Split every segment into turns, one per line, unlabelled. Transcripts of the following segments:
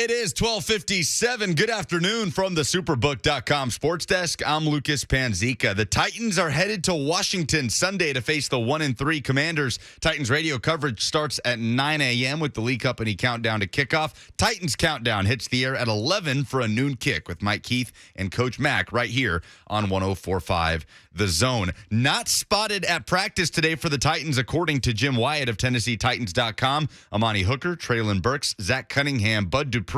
It is 12:57. Good afternoon from the Superbook.com Sports Desk. I'm Lucas Panzica. The Titans are headed to Washington Sunday to face the 1-3 Commanders. Titans radio coverage starts at 9 a.m. with the Lee Company countdown to kickoff. Titans countdown hits the air at 11 for a noon kick with Mike Keith and Coach Mack right here on 104.5 The Zone. Not spotted at practice today for the Titans, according to Jim Wyatt of TennesseeTitans.com. Amani Hooker, Traylon Burks, Zach Cunningham, Bud Dupree,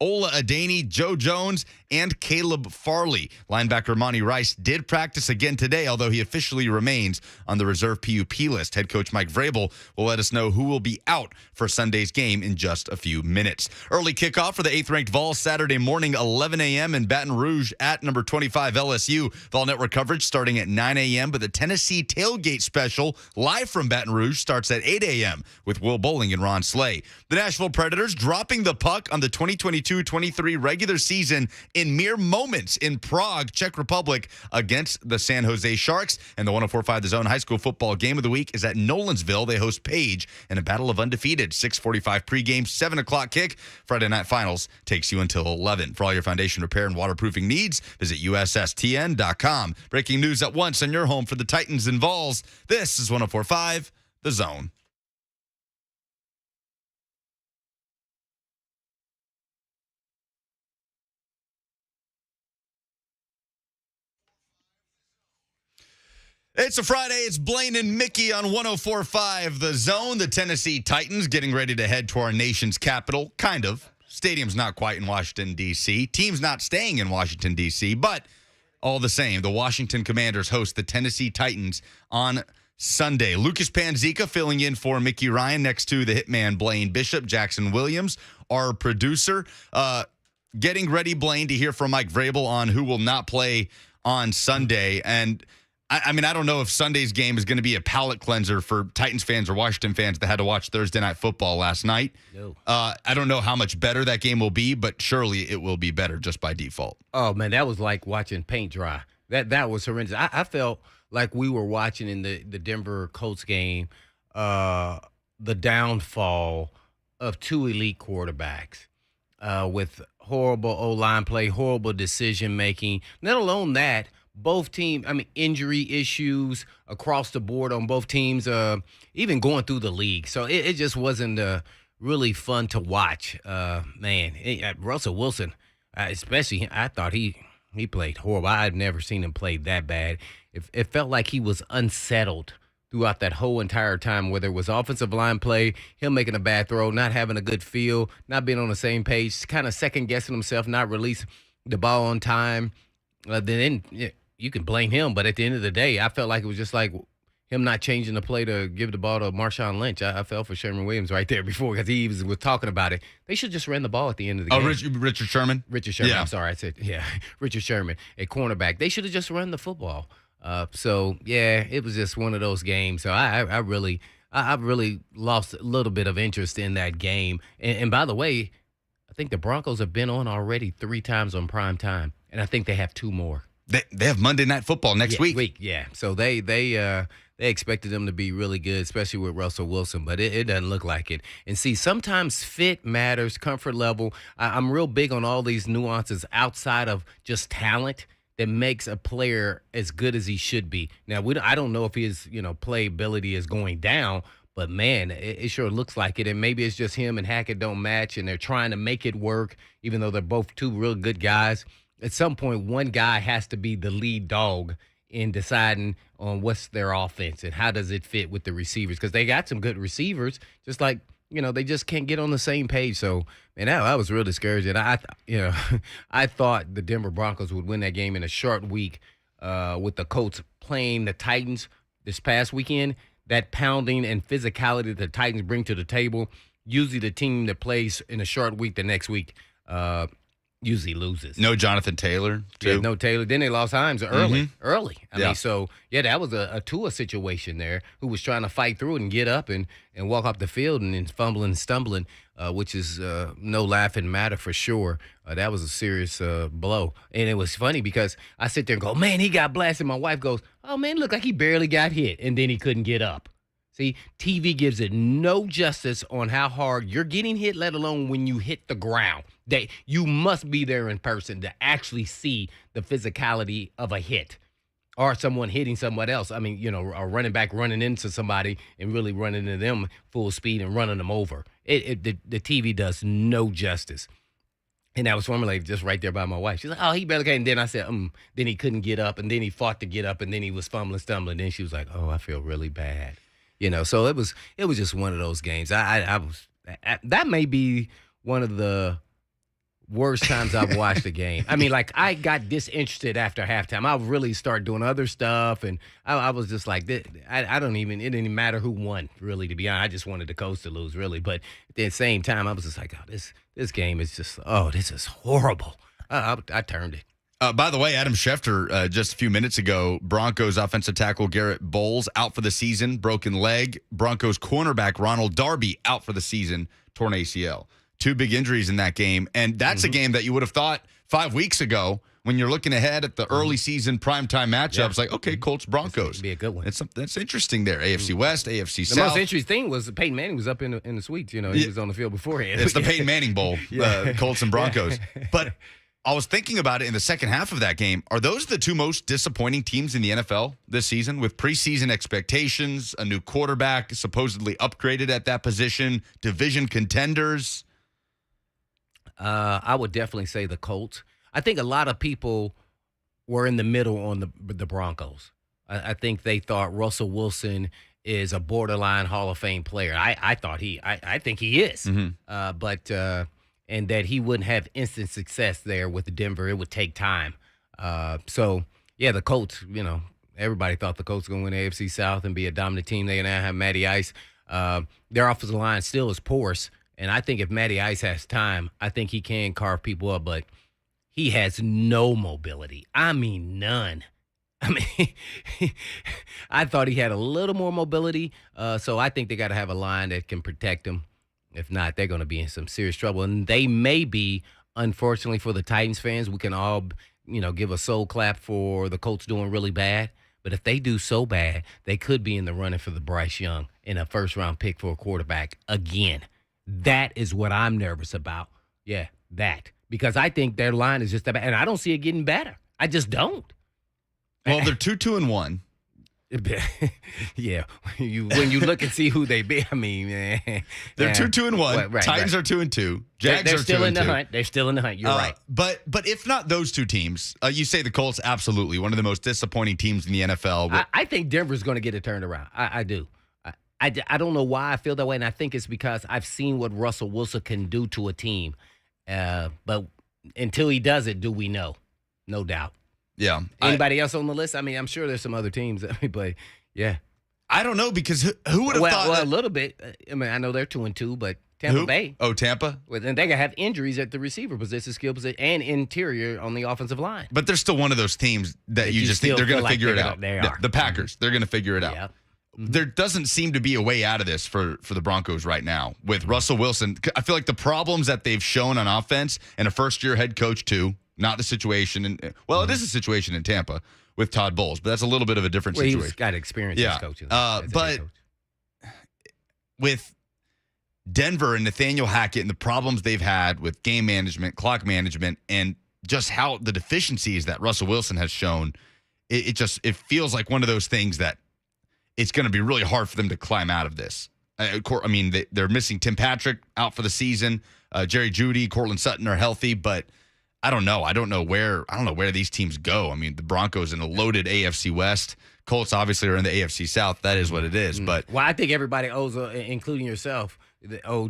Ola Adeni, Joe Jones, and Caleb Farley. Linebacker Monty Rice did practice again today, although he officially remains on the reserve PUP list. Head coach Mike Vrabel will let us know who will be out for Sunday's game in just a few minutes. Early kickoff for the 8th-ranked Vols Saturday morning, 11 a.m. in Baton Rouge at number 25 LSU. Vol Network coverage starting at 9 a.m., but the Tennessee Tailgate Special live from Baton Rouge starts at 8 a.m. with Will Bowling and Ron Slay. The Nashville Predators dropping the puck on the 2022-23 regular season in mere moments in Prague, Czech Republic, against the San Jose Sharks. And the 104.5 The Zone high school football game of the week is at Nolensville. They host Page in a battle of undefeated. 6:45 pregame, 7 o'clock kick. Friday Night Finals takes you until 11. For all your foundation repair and waterproofing needs, visit USSTN.com. Breaking news at once on your home for the Titans and Vols. This is 104.5 The Zone. It's a Friday. It's Blaine and Mickey on 104.5 The Zone. The Tennessee Titans getting ready to head to our nation's capital. Kind of. Stadium's not quite in Washington, D.C. Team's not staying in Washington, D.C., but all the same, the Washington Commanders host the Tennessee Titans on Sunday. Lucas Panzica filling in for Mickey Ryan next to the hitman Blaine Bishop. Jackson Williams, our producer. Getting ready, Blaine, to hear from Mike Vrabel on who will not play on Sunday. And I mean, I don't know if Sunday's game is going to be a palate cleanser for Titans fans or Washington fans that had to watch Thursday Night Football last night.
No.
I don't know how much better that game will be, but surely it will be better just by default.
Oh, man, that was like watching paint dry. That was horrendous. I felt like we were watching in the Denver Colts game the downfall of two elite quarterbacks with horrible O-line play, horrible decision-making. Let alone that, both teams, injury issues across the board on both teams, even going through the league. So it just wasn't really fun to watch. Russell Wilson, especially, I thought he played horrible. I've never seen him play that bad. It felt like he was unsettled throughout that whole entire time, whether it was offensive line play, him making a bad throw, not having a good feel, not being on the same page, kind of second-guessing himself, not releasing the ball on time. Then you can blame him, but at the end of the day, I felt like it was just like him not changing the play to give the ball to Marshawn Lynch. I fell for Sherman Williams right there before because he was talking about it. They should just ran the ball at the end of the game.
Richard Sherman?
Richard Sherman,
yeah.
I'm sorry. I said, yeah, Richard Sherman, a cornerback. They should have just run the football. It was just one of those games. So I really lost a little bit of interest in that game. And by the way, I think the Broncos have been on already 3 times on prime time, and I think they have 2 more.
They have Monday Night Football next week.
Yeah. So they expected them to be really good, especially with Russell Wilson, but it doesn't look like it. And see, sometimes fit matters, comfort level. I'm real big on all these nuances outside of just talent that makes a player as good as he should be. Now, I don't know if his playability is going down, but man, it sure looks like it. And maybe it's just him and Hackett don't match, and they're trying to make it work, even though they're both 2 real good guys. At some point, one guy has to be the lead dog in deciding on what's their offense and how does it fit with the receivers. Because they got some good receivers, just like, they just can't get on the same page. So, man, I was real discouraged. And I thought the Denver Broncos would win that game in a short week with the Colts playing the Titans this past weekend. That pounding and physicality that the Titans bring to the table, usually the team that plays in a short week the next week usually loses.
No Jonathan Taylor, too.
Yeah, no Taylor. Then they lost Himes early.
Mm-hmm.
That was a Tua situation there, who was trying to fight through it and get up and walk off the field and then fumbling and stumbling, which is no laughing matter for sure. That was a serious blow. And it was funny because I sit there and go, man, he got blasted. My wife goes, oh, man, look like he barely got hit. And then he couldn't get up. See, TV gives it no justice on how hard you're getting hit, let alone when you hit the ground. You must be there in person to actually see the physicality of a hit or someone hitting someone else. I mean, a running back running into somebody and really running into them full speed and running them over. The TV does no justice. And that was formulated just right there by my wife. She's like, oh, he barely came. And then I said, Then he couldn't get up, and then he fought to get up, and then he was fumbling, stumbling. Then she was like, oh, I feel really bad. So it was just one of those games. That may be one of the worst times I've watched a game. I mean, like, I got disinterested after halftime. I really started doing other stuff, and I was just like, it didn't even matter who won, really, to be honest. I just wanted the Colts to lose, really. But at the same time, I was just like, oh, this game is just, this is horrible. I turned it.
By the way, Adam Schefter, just a few minutes ago, Broncos offensive tackle Garrett Bowles out for the season, broken leg. Broncos cornerback Ronald Darby out for the season, torn ACL. 2 big injuries in that game. And that's a game that you would have thought 5 weeks ago when you're looking ahead at the early season primetime matchups, like, okay, Colts, Broncos.
Be a good one.
That's interesting there. AFC West, AFC South.
The most interesting thing was Peyton Manning was up in the suites. He was on the field beforehand.
It's the Peyton Manning Bowl, Colts and Broncos. But I was thinking about it in the second half of that game. Are those the 2 most disappointing teams in the NFL this season with preseason expectations, a new quarterback supposedly upgraded at that position, division contenders?
I would definitely say the Colts. I think a lot of people were in the middle on the Broncos. I think they thought Russell Wilson is a borderline Hall of Fame player. I think he is. Mm-hmm. And that he wouldn't have instant success there with Denver. It would take time. The Colts, everybody thought the Colts were going to win the AFC South and be a dominant team. They now have Matty Ice. Their offensive line still is porous. And I think if Matty Ice has time, I think he can carve people up. But he has no mobility. I mean, none. I mean, I thought he had a little more mobility. So I think they got to have a line that can protect him. If not, they're going to be in some serious trouble. And they may be, unfortunately for the Titans fans, we can all, give a soul clap for the Colts doing really bad. But if they do so bad, they could be in the running for the Bryce Young in a first-round pick for a quarterback again. That is what I'm nervous about. Yeah, that. Because I think their line is just that bad. And I don't see it getting better. I just don't.
Well, they're 2-2-1.
Yeah, when you look and see who they be, I mean, man,
they're 2-2-1.
Right,
Titans are 2-2. Jags
they're
are
still
2-2.
in the hunt. They're still in the hunt. You're right.
But if not those 2 teams, you say the Colts, absolutely one of the most disappointing teams in the NFL.
I think Denver's going to get it turned around. I do. I don't know why I feel that way, and I think it's because I've seen what Russell Wilson can do to a team. But until he does it, do we know? No doubt.
Yeah.
Anybody else on the list? I mean, I'm sure there's some other teams. But yeah.
I don't know because who would have thought?
Well, a little bit. I mean, I know they're 2-2, but Tampa Bay.
Oh, Tampa.
Well, then they gonna have injuries at the receiver position, skill position, and interior on the offensive line.
But they're still one of those teams that you just think they're going to figure it out.
They are.
The Packers. They're going to figure it out.
Yeah.
There doesn't seem to be a way out of this for the Broncos right now with Russell Wilson. I feel like the problems that they've shown on offense and a first-year head coach too. Not the situation, it is a situation in Tampa with Todd Bowles, but that's a little bit of a different situation.
He's got experience as coaching.
But with Denver and Nathaniel Hackett and the problems they've had with game management, clock management, and just how the deficiencies that Russell Wilson has shown, it feels like one of those things that it's going to be really hard for them to climb out of this. I mean, they're missing Tim Patrick out for the season. Jerry Jeudy, Cortland Sutton are healthy, but I don't know. I don't know where these teams go. I mean, the Broncos in a loaded AFC West. Colts obviously are in the AFC South. That is what it is. But
I think everybody owes, including yourself,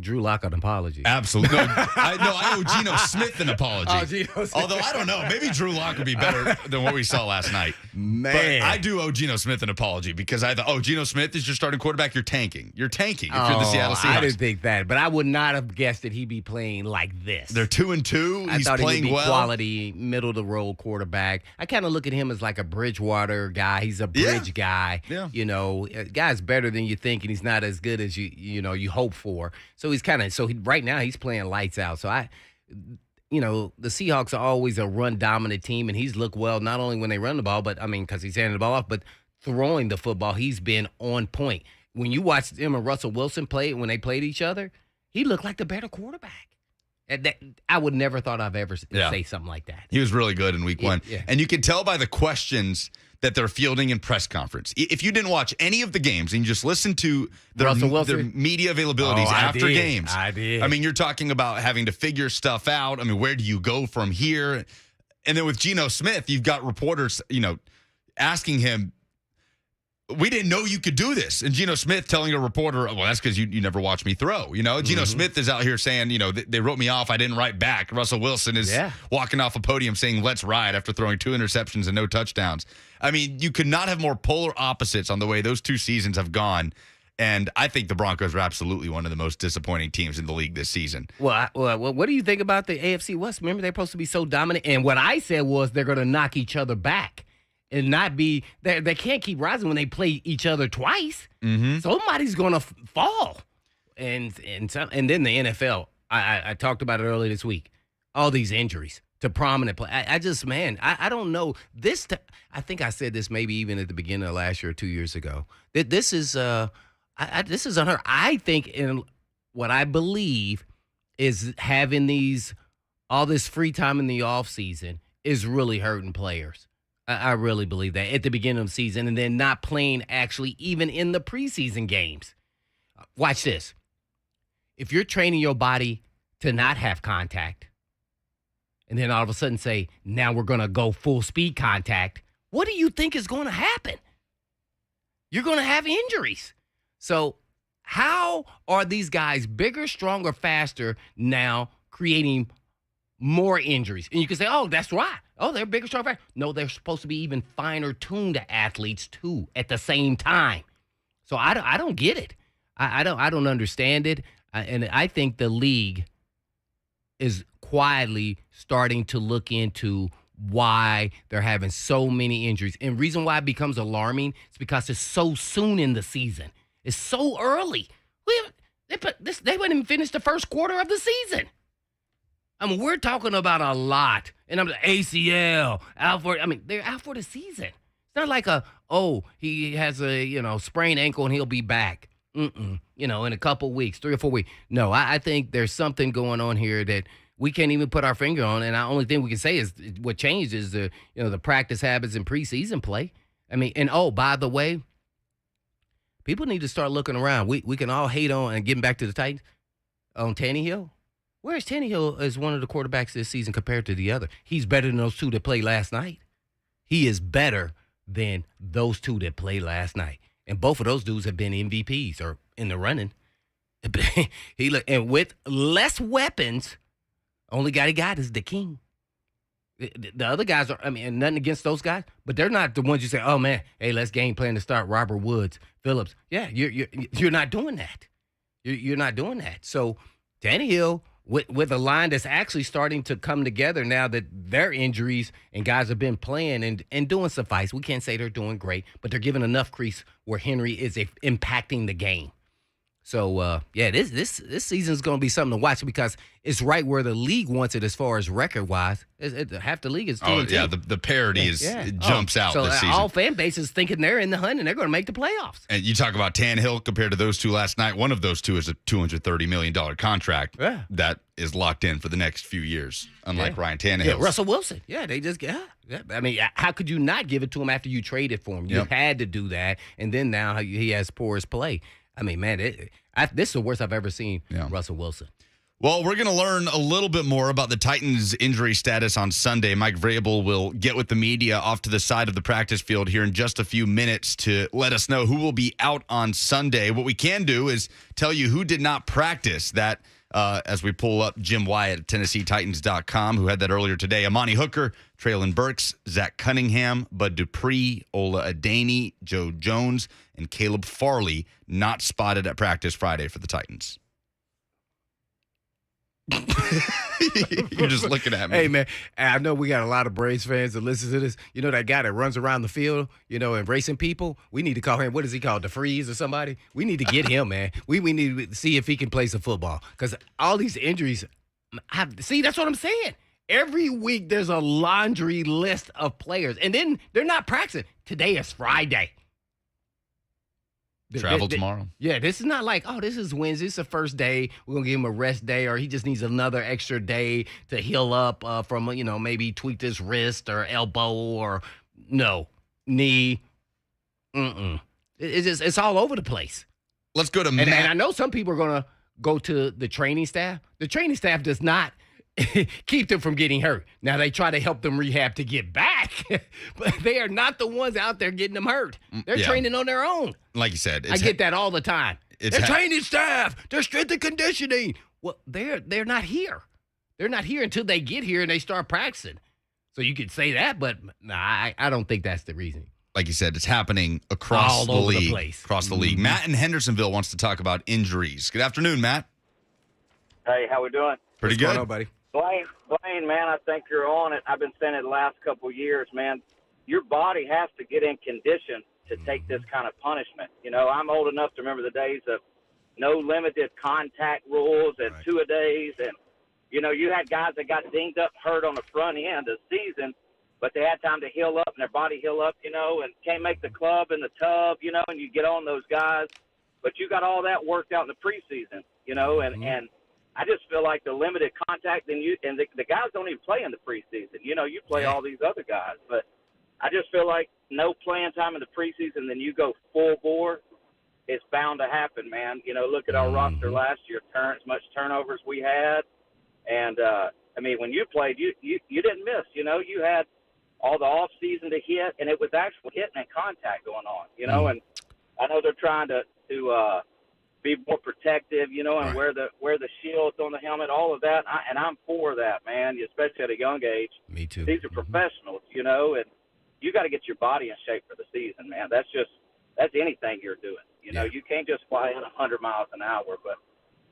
Drew Lock an apology.
Absolutely. I owe Geno Smith an apology.
Oh, Geno Smith.
Although I don't know. Maybe Drew Lock would be better than what we saw last night.
Man.
But I do owe Geno Smith an apology because I thought, Geno Smith is your starting quarterback. You're tanking. You're tanking if you're the Seattle Seahawks.
I didn't think that, but I would not have guessed that he'd be playing like this.
They're 2-2.
I thought
playing
he would be
well.
Quality, middle-of-the-road quarterback. I kind of look at him as like a Bridgewater guy. He's a bridge guy.
Yeah.
A guy's better than you think, and he's not as good as you hope for. So he's right now he's playing lights out. So the Seahawks are always a run-dominant team, and he's looked well not only when they run the ball, but, because he's handing the ball off, but throwing the football, he's been on point. when you watched him and Russell Wilson play when they played each other, he looked like the better quarterback. And I would never thought I've ever say something like that.
He was really good in week one.
Yeah.
And you can tell by the questions that they're fielding in press conference. If you didn't watch any of the games and you just listened to their media availabilities after games.
I did.
I mean, you're talking about having to figure stuff out. I mean, where do you go from here? And then with Geno Smith, you've got reporters, asking him, we didn't know you could do this. And Geno Smith telling a reporter, well, that's because you never watched me throw. Geno Smith is out here saying, they wrote me off. I didn't write back. Russell Wilson is walking off a podium saying, let's ride after throwing 2 interceptions and no touchdowns. I mean, you could not have more polar opposites on the way those 2 seasons have gone. And I think the Broncos are absolutely one of the most disappointing teams in the league this season.
Well, what do you think about the AFC West? Remember, they're supposed to be so dominant. And what I said was they're going to knock each other back. And not be they can't keep rising when they play each other twice. Mm-hmm. Somebody's gonna fall, and then the NFL. I talked about it earlier this week. All these injuries to prominent play. I don't know this. I think I said this maybe even at the beginning of last year or 2 years ago. That this is this is unheard. I think in what I believe is having all this free time in the off season is really hurting players. I really believe that at the beginning of the season and then not playing actually even in the preseason games. Watch this. If you're training your body to not have contact and then all of a sudden say, now we're going to go full speed contact, what do you think is going to happen? You're going to have injuries. So how are these guys bigger, stronger, faster now creating more injuries? And you can say, oh, that's right. Oh, they're bigger, stronger. No, they're supposed to be even finer tuned athletes too at the same time. So I don't get it. I don't understand it. And I think the league is quietly starting to look into why they're having so many injuries. And reason why it becomes alarming is because it's so soon in the season. It's so early. They wouldn't even finish the first quarter of the season. I mean, we're talking about a lot. And I'm like, ACL, out for, they're out for the season. It's not like he has a, sprained ankle and he'll be back. In a couple weeks, 3 or 4 weeks. No, I think there's something going on here that we can't even put our finger on. And the only thing we can say is what changed is the practice habits and preseason play. By the way, people need to start looking around. We can all hate on, and getting back to the Titans, on Tannehill. Where's Tannehill as one of the quarterbacks this season compared to the other? He's better than those 2 that played last night. He is better than those 2 that played last night. And both of those dudes have been MVPs or in the running. And with less weapons, only guy he got is the king. The other guys are, nothing against those guys, but they're not the ones you say, oh, man, hey, let's game plan to start Robert Woods, Phillips. Yeah, you're not doing that. You're not doing that. So Tannehill, with a line that's actually starting to come together now that their injuries and guys have been playing and doing suffice. We can't say they're doing great, but they're giving enough crease where Henry is impacting the game. So, this season is going to be something to watch because it's right where the league wants it as far as record-wise. Half the league is 2-2.
Yeah, the parity it jumps out this season.
All fan bases thinking they're in the hunt and they're going to make the playoffs.
And you talk about Tannehill compared to those 2 last night. One of those 2 is a $230 million contract that is locked in for the next few years, unlike Ryan Tannehill.
Yeah, Russell Wilson. Yeah, they just how could you not give it to him after you traded for him? You had to do that, and then now he has porous play. This is the worst I've ever seen Russell Wilson.
Well, we're going to learn a little bit more about the Titans' injury status on Sunday. Mike Vrabel will get with the media off to the side of the practice field here in just a few minutes to let us know who will be out on Sunday. What we can do is tell you who did not practice. That as we pull up Jim Wyatt at TennesseeTitans.com, who had that earlier today. Amani Hooker, Traylon Burks, Zach Cunningham, Bud Dupree, Ola Adeni, Joe Jones, and Caleb Farley not spotted at practice Friday for the Titans. You're just looking at me.
Hey, man, I know we got a lot of Braves fans that listen to this. You know that guy that runs around the field, and racing people? We need to call him, what is he called, DeFreeze or somebody? We need to get him, man. We need to see if he can play some football because all these injuries, that's what I'm saying. Every week there's a laundry list of players, and then they're not practicing. Today is Friday.
Travel tomorrow.
Yeah, this is not like, oh, this is Wednesday. It's the first day. We're going to give him a rest day, or he just needs another extra day to heal up from, maybe tweak his wrist or elbow or knee. It's all over the place.
Let's go to
Matt. And I know some people are going to go to the training staff. The training staff does not keep them from getting hurt. Now, they try to help them rehab to get back, but they are not the ones out there getting them hurt. They're training on their own.
Like you said.
I get that all the time. They're training staff. They're strength and conditioning. Well, they're not here. They're not here until they get here and they start practicing. So you could say that, but I don't think that's the reason.
Like you said, it's happening across the league. Across the league. Matt in Hendersonville wants to talk about injuries. Good afternoon, Matt.
Hey, how we doing?
Pretty good.
What's going on, buddy?
Blaine, man, I think you're on it. I've been saying it the last couple of years, man. Your body has to get in condition to take this kind of punishment. I'm old enough to remember the days of no limited contact rules and two-a-days. And, you had guys that got dinged up, hurt on the front end of the season, but they had time to heal up and their body heal up, and can't make the club in the tub, and you get on those guys. But you got all that worked out in the preseason, and I just feel like the limited contact, and the guys don't even play in the preseason. You play all these other guys, but I just feel like no playing time in the preseason, then you go full bore. It's bound to happen, man. Look at our roster last year, as much turnovers we had, and when you played, you didn't miss. You had all the off season to hit, and it was actually hitting and contact going on. And I know they're trying to be more protective, and wear the shields on the helmet, all of that. And I'm for that, man, especially at a young age.
Me too.
These are professionals, and you got to get your body in shape for the season, man. That's anything you're doing. You can't just fly at 100 miles an hour. But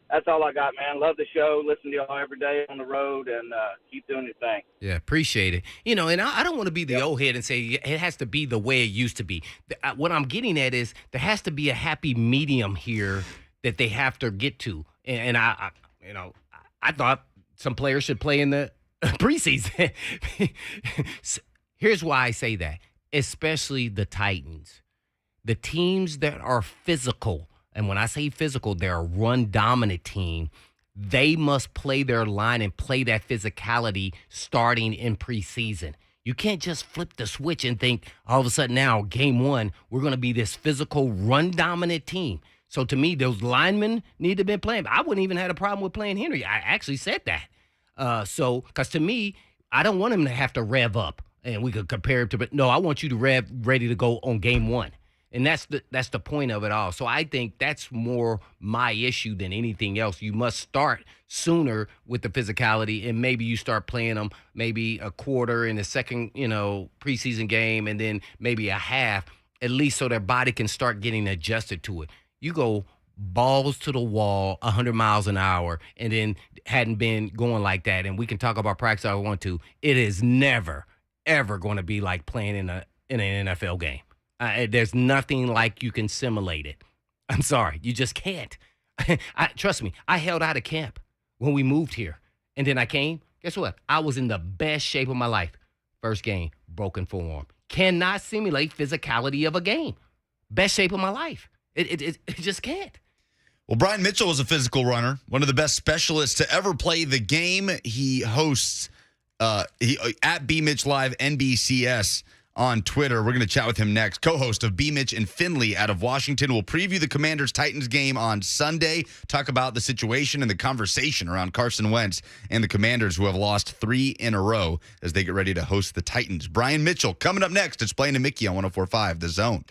that's all I got, man. Love the show. Listen to y'all every day on the road, and keep doing your thing.
Yeah, appreciate it. And I don't want to be the old head and say it has to be the way it used to be. What I'm getting at is there has to be a happy medium here that they have to get to. And I thought some players should play in the preseason. Here's why I say that, especially the Titans. The teams that are physical, and when I say physical, they're a run-dominant team. They must play their line and play that physicality starting in preseason. You can't just flip the switch and think all of a sudden now, game one, we're going to be this physical, run-dominant team. So to me, those linemen need to be playing. I wouldn't even have a problem with playing Henry. I actually said that. Because to me, I don't want him to have to rev up, and we could compare him to. But no, I want you to ready to go on game one. And that's the point of it all. So I think that's more my issue than anything else. You must start sooner with the physicality, and maybe you start playing them maybe a quarter in the second, preseason game, and then maybe a half, at least so their body can start getting adjusted to it. You go balls to the wall, 100 miles an hour, and then hadn't been going like that. And we can talk about practice if I want to. It is never, ever going to be like playing in an NFL game. There's nothing like you can simulate it. I'm sorry. You just can't. Trust me, I held out of camp when we moved here. And then I came. Guess what? I was in the best shape of my life. First game, broken forearm. Cannot simulate physicality of a game. Best shape of my life. It just can't.
Well, Brian Mitchell was a physical runner, one of the best specialists to ever play the game. He hosts at B Mitch Live NBCS on Twitter. We're going to chat with him next. Co-host of B Mitch and Finley out of Washington. We'll preview the Commanders-Titans game on Sunday, talk about the situation and the conversation around Carson Wentz and the Commanders, who have lost 3 in a row as they get ready to host the Titans. Brian Mitchell coming up next. It's Blaine and Mickey on 104.5 The Zone.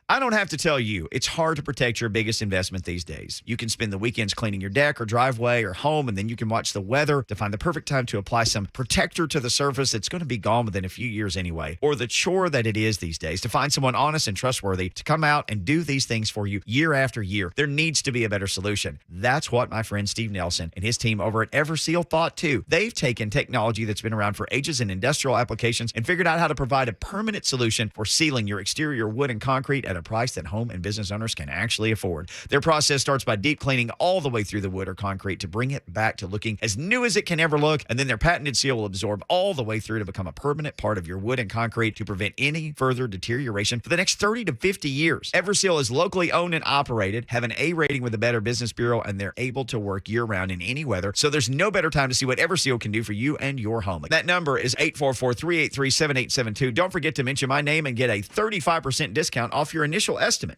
I don't have to tell you, it's hard to protect your biggest investment these days. You can spend the weekends cleaning your deck or driveway or home, and then you can watch the weather to find the perfect time to apply some protector to the surface that's going to be gone within a few years anyway. Or the chore that it is these days to find someone honest and trustworthy to come out and do these things for you year after year. There needs to be a better solution. That's what my friend Steve Nelson and his team over at Everseal thought too. They've taken technology that's been around for ages in industrial applications and figured out how to provide a permanent solution for sealing your exterior wood and concrete at a price that home and business owners can actually afford. Their process starts by deep cleaning all the way through the wood or concrete to bring it back to looking as new as it can ever look, and then their patented seal will absorb all the way through to become a permanent part of your wood and concrete to prevent any further deterioration for the next 30 to 50 years. Everseal is locally owned and operated, have an A rating with the Better Business Bureau, and they're able to work year-round in any weather, so there's no better time to see what Everseal can do for you and your home. That number is 844-383-7872. Don't forget to mention my name and get a 35% discount off your initial estimate.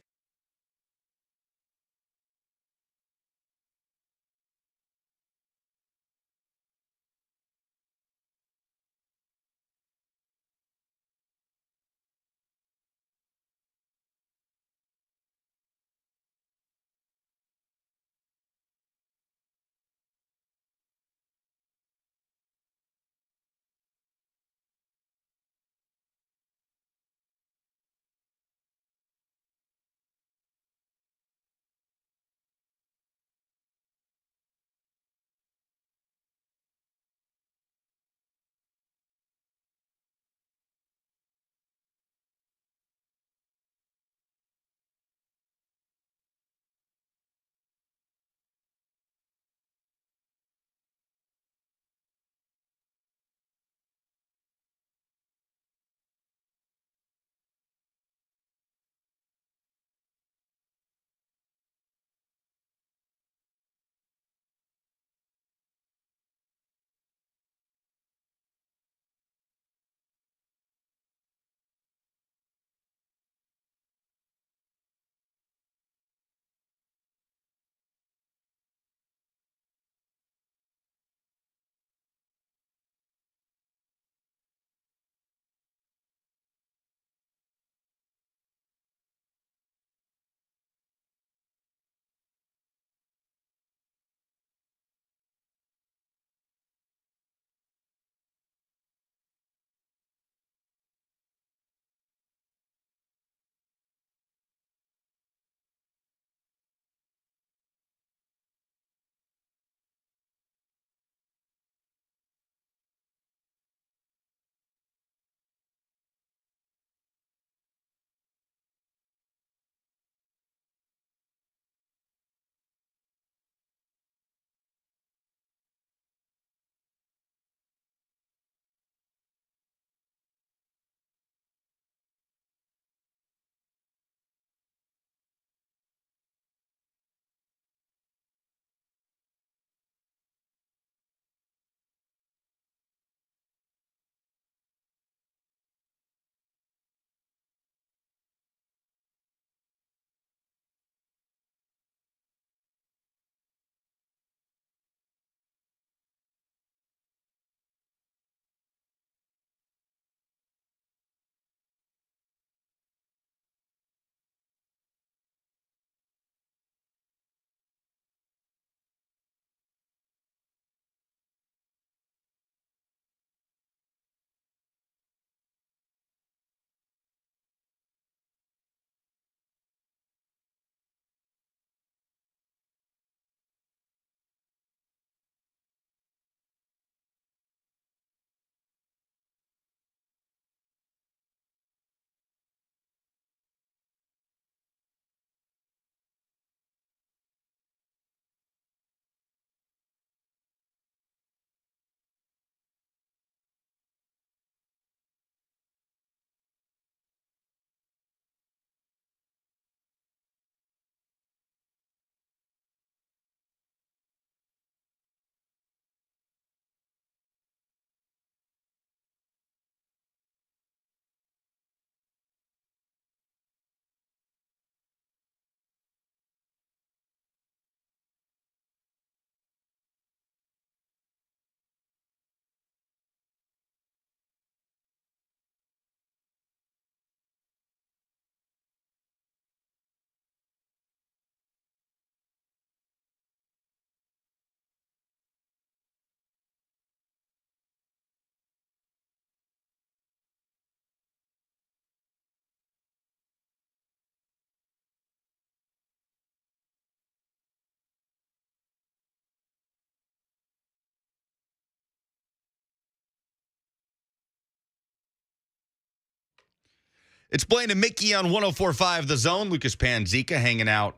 It's Blaine and Mickey on 104.5 The Zone. Lucas Panzika hanging out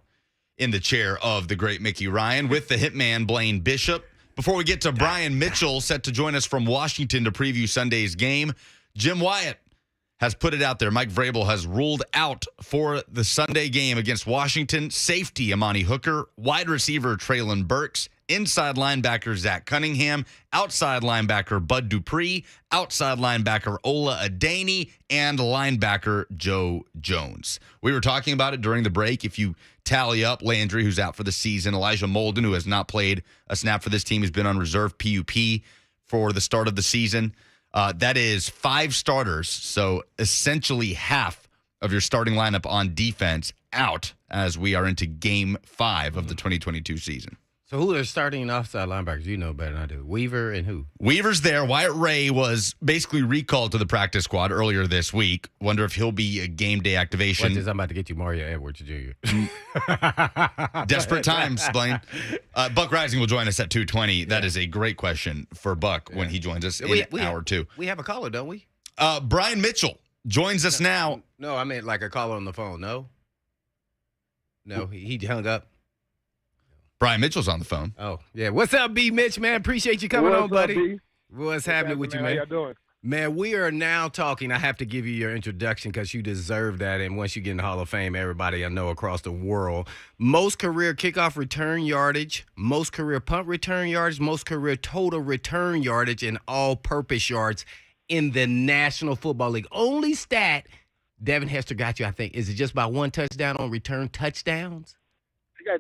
in the chair of the great Mickey Ryan with the hitman Blaine Bishop. Before we get to Brian Mitchell, set to join us from Washington to preview Sunday's game, Jim Wyatt has put it out there. Mike Vrabel has ruled out for the Sunday game against Washington safety Amani Hooker, wide receiver Traylon Burks, inside linebacker Zach Cunningham, outside linebacker Bud Dupree, outside linebacker Ola Adeni, and linebacker Joe Jones. We were talking about it during the break. If you tally up Landry, who's out for the season, Elijah Molden, who has not played a snap for this team, has been on reserve PUP for the start of the season. That is 5 starters, so essentially half of your starting lineup on defense out as we are into Game 5 of the 2022 season.
So who are starting offside linebackers? You know better than I do. Weaver and who?
Weaver's there. Wyatt Ray was basically recalled to the practice squad earlier this week. Wonder if he'll be a game day activation.
Watch this, I'm about to get you Mario Edwards Jr.
Desperate times, Blaine. Buck Reising will join us at 2:20. That is a great question for Buck when he joins us in hour 2.
We have a caller, don't we?
Brian Mitchell joins us now.
No, I meant like a caller on the phone. No? No, he hung up.
Brian Mitchell's on the phone.
Oh, yeah. What's up, B. Mitch, man? Appreciate you coming on, buddy.
B?
What's happening with you, man?
How y'all doing?
Man, we are now talking. I have to give you your introduction because you deserve that. And once you get in the Hall of Fame, everybody I know across the world. Most career kickoff return yardage, most career punt return yardage, most career total return yardage, and all-purpose yards in the National Football League. Only stat Devin Hester got you, I think. Is it just by 1 touchdown on return touchdowns?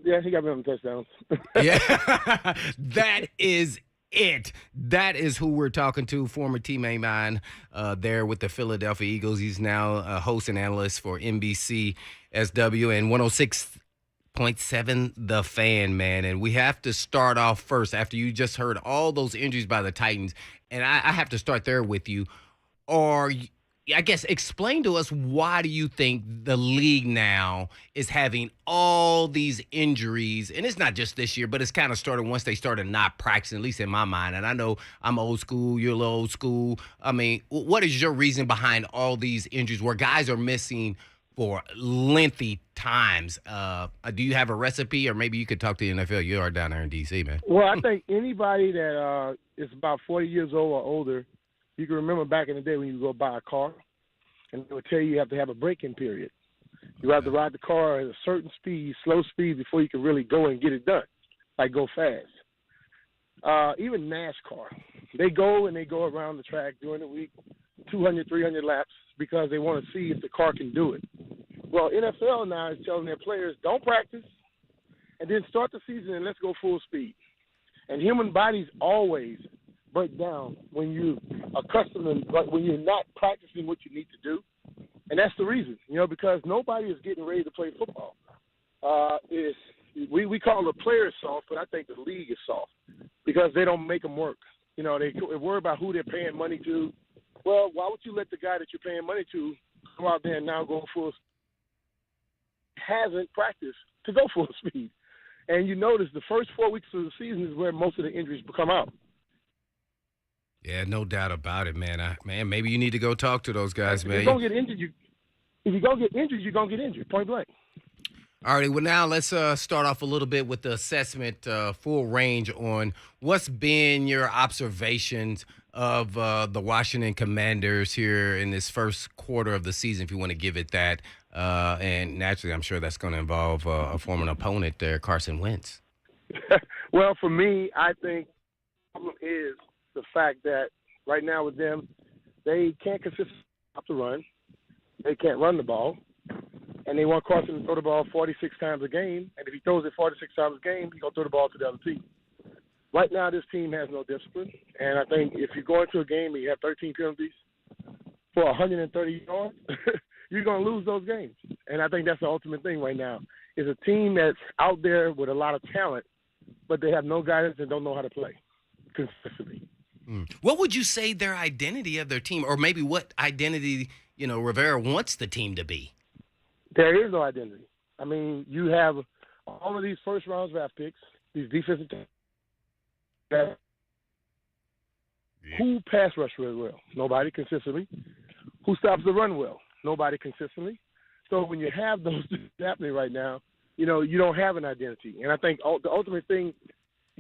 He got me on touchdowns.
Yeah, that is it. That is who we're talking to, former teammate of mine there with the Philadelphia Eagles. He's now a host and analyst for NBC SW and 106.7 The Fan, man. And we have to start off first after you just heard all those injuries by the Titans. And I have to start there with you. I guess explain to us, why do you think the league now is having all these injuries? And it's not just this year, but it's kind of started once they started not practicing, at least in my mind. And I know I'm old school, you're a little old school. I mean, what is your reason behind all these injuries where guys are missing for lengthy times? Do you have a recipe, or maybe you could talk to the NFL? You are down there in D.C., man.
Well, I think anybody that is about 40 years old or older, you can remember back in the day when you go buy a car, and they would tell you have to have a break-in period. You have to ride the car at a certain speed, slow speed, before you can really go and get it done, like go fast. Even NASCAR, they go around the track during the week, 200, 300 laps, because they want to see if the car can do it. Well, NFL now is telling their players, don't practice, and then start the season and let's go full speed. And human bodies always break down when you accustomed, like when you're not practicing what you need to do, and that's the reason, because nobody is getting ready to play football. We call the players soft, but I think the league is soft because they don't make them work. They worry about who they're paying money to. Well, why would you let the guy that you're paying money to go out there and now go full speed? Hasn't practiced to go full speed, and you notice the first 4 weeks of the season is where most of the injuries come out.
Yeah, no doubt about it, man. Maybe you need to go talk to those guys, man.
If you're going to get injured, you're going to get injured, point blank.
All right, well, now let's start off a little bit with the assessment, full range on what's been your observations of the Washington Commanders here in this first quarter of the season, if you want to give it that. And naturally, I'm sure that's going to involve a former opponent there, Carson Wentz.
Well, for me, I think the problem is the fact that right now with them, they can't consistently stop the run. They can't run the ball. And they want Carson to throw the ball 46 times a game. And if he throws it 46 times a game, he's going to throw the ball to the other team. Right now, this team has no discipline. And I think if you go into a game and you have 13 penalties for 130 yards, you're going to lose those games. And I think that's the ultimate thing right now, is a team that's out there with a lot of talent, but they have no guidance and don't know how to play consistently.
What would you say their identity of their team, or maybe what identity, Rivera wants the team to be?
There is no identity. I mean, you have all of these first-round draft picks, these defensive teams. Who pass rush really well? Nobody consistently. Who stops the run well? nobody consistently. So when you have those things happening right now, you don't have an identity. And I think the ultimate thing,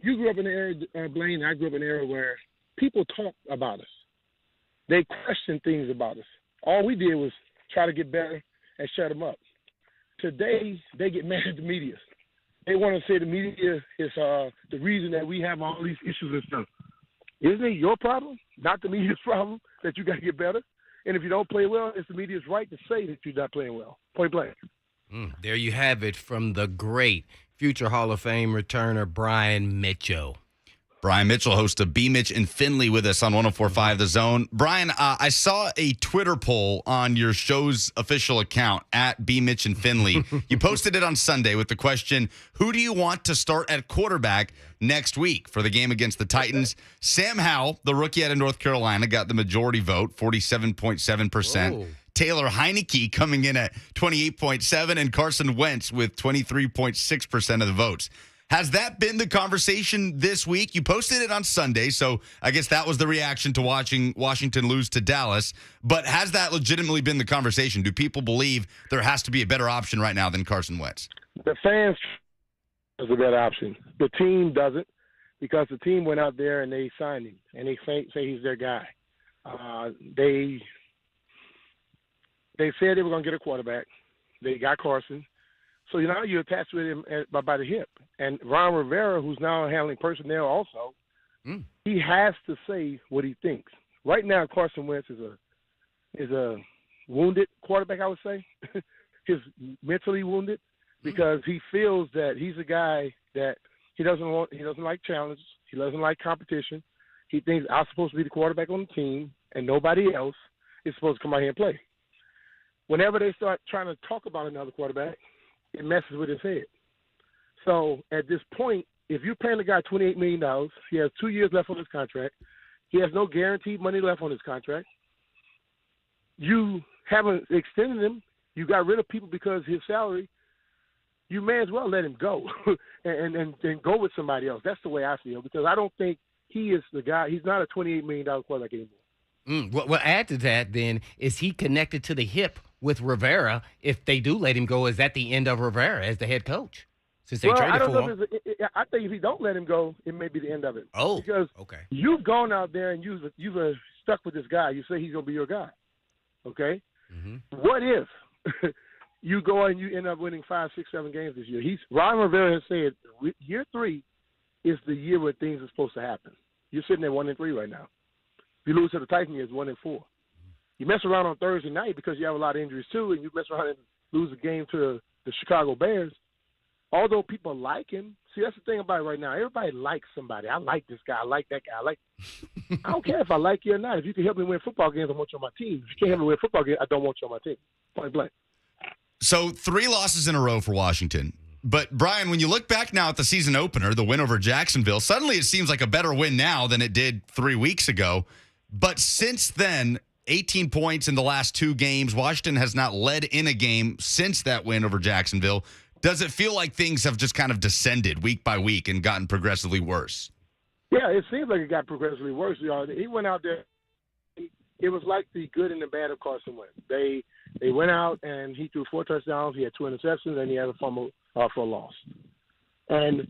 you grew up in an era, Blaine, I grew up in an era where people talk about us. They question things about us. All we did was try to get better and shut them up. Today, they get mad at the media. They want to say the media is the reason that we have all these issues and stuff. Isn't it your problem, not the media's problem, that you got to get better? And if you don't play well, it's the media's right to say that you're not playing well. Point blank.
There you have it from the great future Hall of Fame returner Brian Mitchell.
Brian Mitchell, host of B. Mitch and Finley, with us on 104.5 The Zone. Brian, I saw a Twitter poll on your show's official account, at B. Mitch and Finley. You posted it on Sunday with the question, who do you want to start at quarterback next week for the game against the Titans? Sam Howell, the rookie out of North Carolina, got the majority vote, 47.7%.
Whoa.
Taylor Heineke coming in at 28.7%, and Carson Wentz with 23.6% of the votes. Has that been the conversation this week? You posted it on Sunday, so I guess that was the reaction to watching Washington lose to Dallas. But has that legitimately been the conversation? Do people believe there has to be a better option right now than Carson Wentz?
The fans is a better option. The team doesn't, because the team went out there and they signed him, and they say he's their guy. They said they were going to get a quarterback. They got Carson. So now you're attached with him by the hip. And Ron Rivera, who's now handling personnel also, he has to say what he thinks. Right now, Carson Wentz is a wounded quarterback, I would say. He's mentally wounded because he feels that he's a guy that he doesn't like challenges. He doesn't like competition. He thinks I'm supposed to be the quarterback on the team and nobody else is supposed to come out here and play. Whenever they start trying to talk about another quarterback, it messes with his head. So at this point, if you're paying the guy $28 million, he has 2 years left on his contract. He has no guaranteed money left on his contract. You haven't extended him. You got rid of people because his salary. You may as well let him go and go with somebody else. That's the way I feel, because I don't think he is the guy. He's not a $28 million quarterback anymore.
Well, add to that then, is he connected to the hip with Rivera? If they do let him go, is that the end of Rivera as the head coach? Since they traded for him.
I think if he don't let him go, it may be the end of it.
Oh,
because
okay.
You've gone out there and you've stuck with this guy. You say he's going to be your guy. Okay?
Mm-hmm.
What if you go and you end up winning 5, 6, 7 games this year? Ron Rivera has said year 3 is the year where things are supposed to happen. You're sitting at 1-3 right now. If you lose to the Titans, it's 1-4. You mess around on Thursday night because you have a lot of injuries too, and you mess around and lose a game to the Chicago Bears. Although people like him, see, that's the thing about it right now. Everybody likes somebody. I like this guy. I like that guy. I don't care if I like you or not. If you can help me win football games, I want you on my team. If you can't help me win football games, I don't want you on my team. Point blank.
So 3 losses in a row for Washington. But, Brian, when you look back now at the season opener, the win over Jacksonville, suddenly it seems like a better win now than it did 3 weeks ago. But since then, 18 points in the last 2 games. Washington has not led in a game since that win over Jacksonville. Does it feel like things have just kind of descended week by week and gotten progressively worse?
Yeah, it seems like it got progressively worse. He went out there. It was like the good and the bad of Carson Wentz. They went out and he threw 4 touchdowns. He had 2 interceptions, and he had a fumble for a loss. And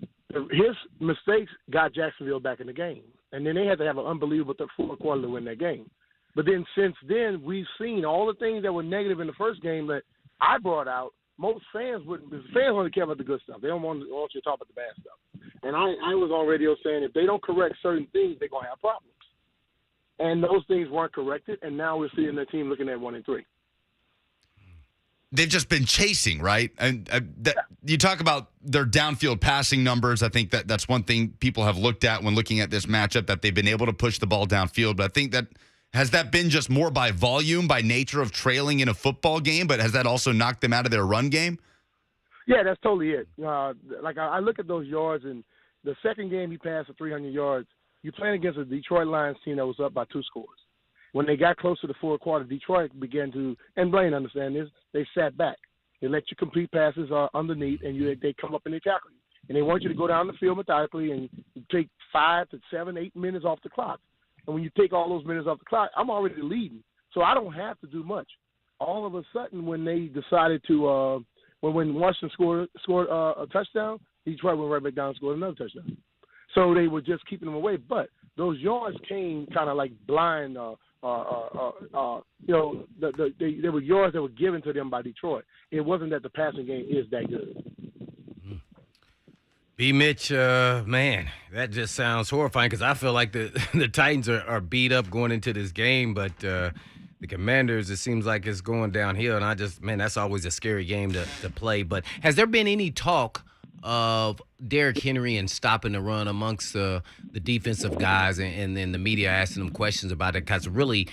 his mistakes got Jacksonville back in the game. And then they had to have an unbelievable fourth quarter to win that game. But then since then, we've seen all the things that were negative in the first game that I brought out. Most fans wouldn't. Fans only care about the good stuff. They don't want you to talk about the bad stuff. And I was on radio saying if they don't correct certain things, they're gonna have problems. And those things weren't corrected, and now we're seeing the team looking at 1-3.
They've just been chasing, right? And you talk about their downfield passing numbers. I think that's one thing people have looked at when looking at this matchup, that they've been able to push the ball downfield. But I think that has that been just more by volume, by nature of trailing in a football game, but has that also knocked them out of their run game?
Yeah, that's totally it. I look at those yards, and the second game he passed for 300 yards. You're playing against a Detroit Lions team that was up by 2 scores. When they got close to the fourth quarter, Detroit began to, and Blaine understand this, they sat back. They let you complete passes underneath, and they come up and they tackle you. And they want you to go down the field methodically and take 5 to 7, 8 minutes off the clock. And when you take all those minutes off the clock, I'm already leading, so I don't have to do much. all of a sudden when they decided to when Washington scored a touchdown, Detroit went right back down and scored another touchdown. So they were just keeping them away. But those yards came kind of like blind. They were yards that were given to them by Detroit. It wasn't that the passing game is that good.
B. Mitch, man, that just sounds horrifying because I feel like the Titans are beat up going into this game, but the Commanders, it seems like it's going downhill, and that's always a scary game to play. But has there been any talk of Derrick Henry and stopping the run amongst the defensive guys and then the media asking them questions about it? Because really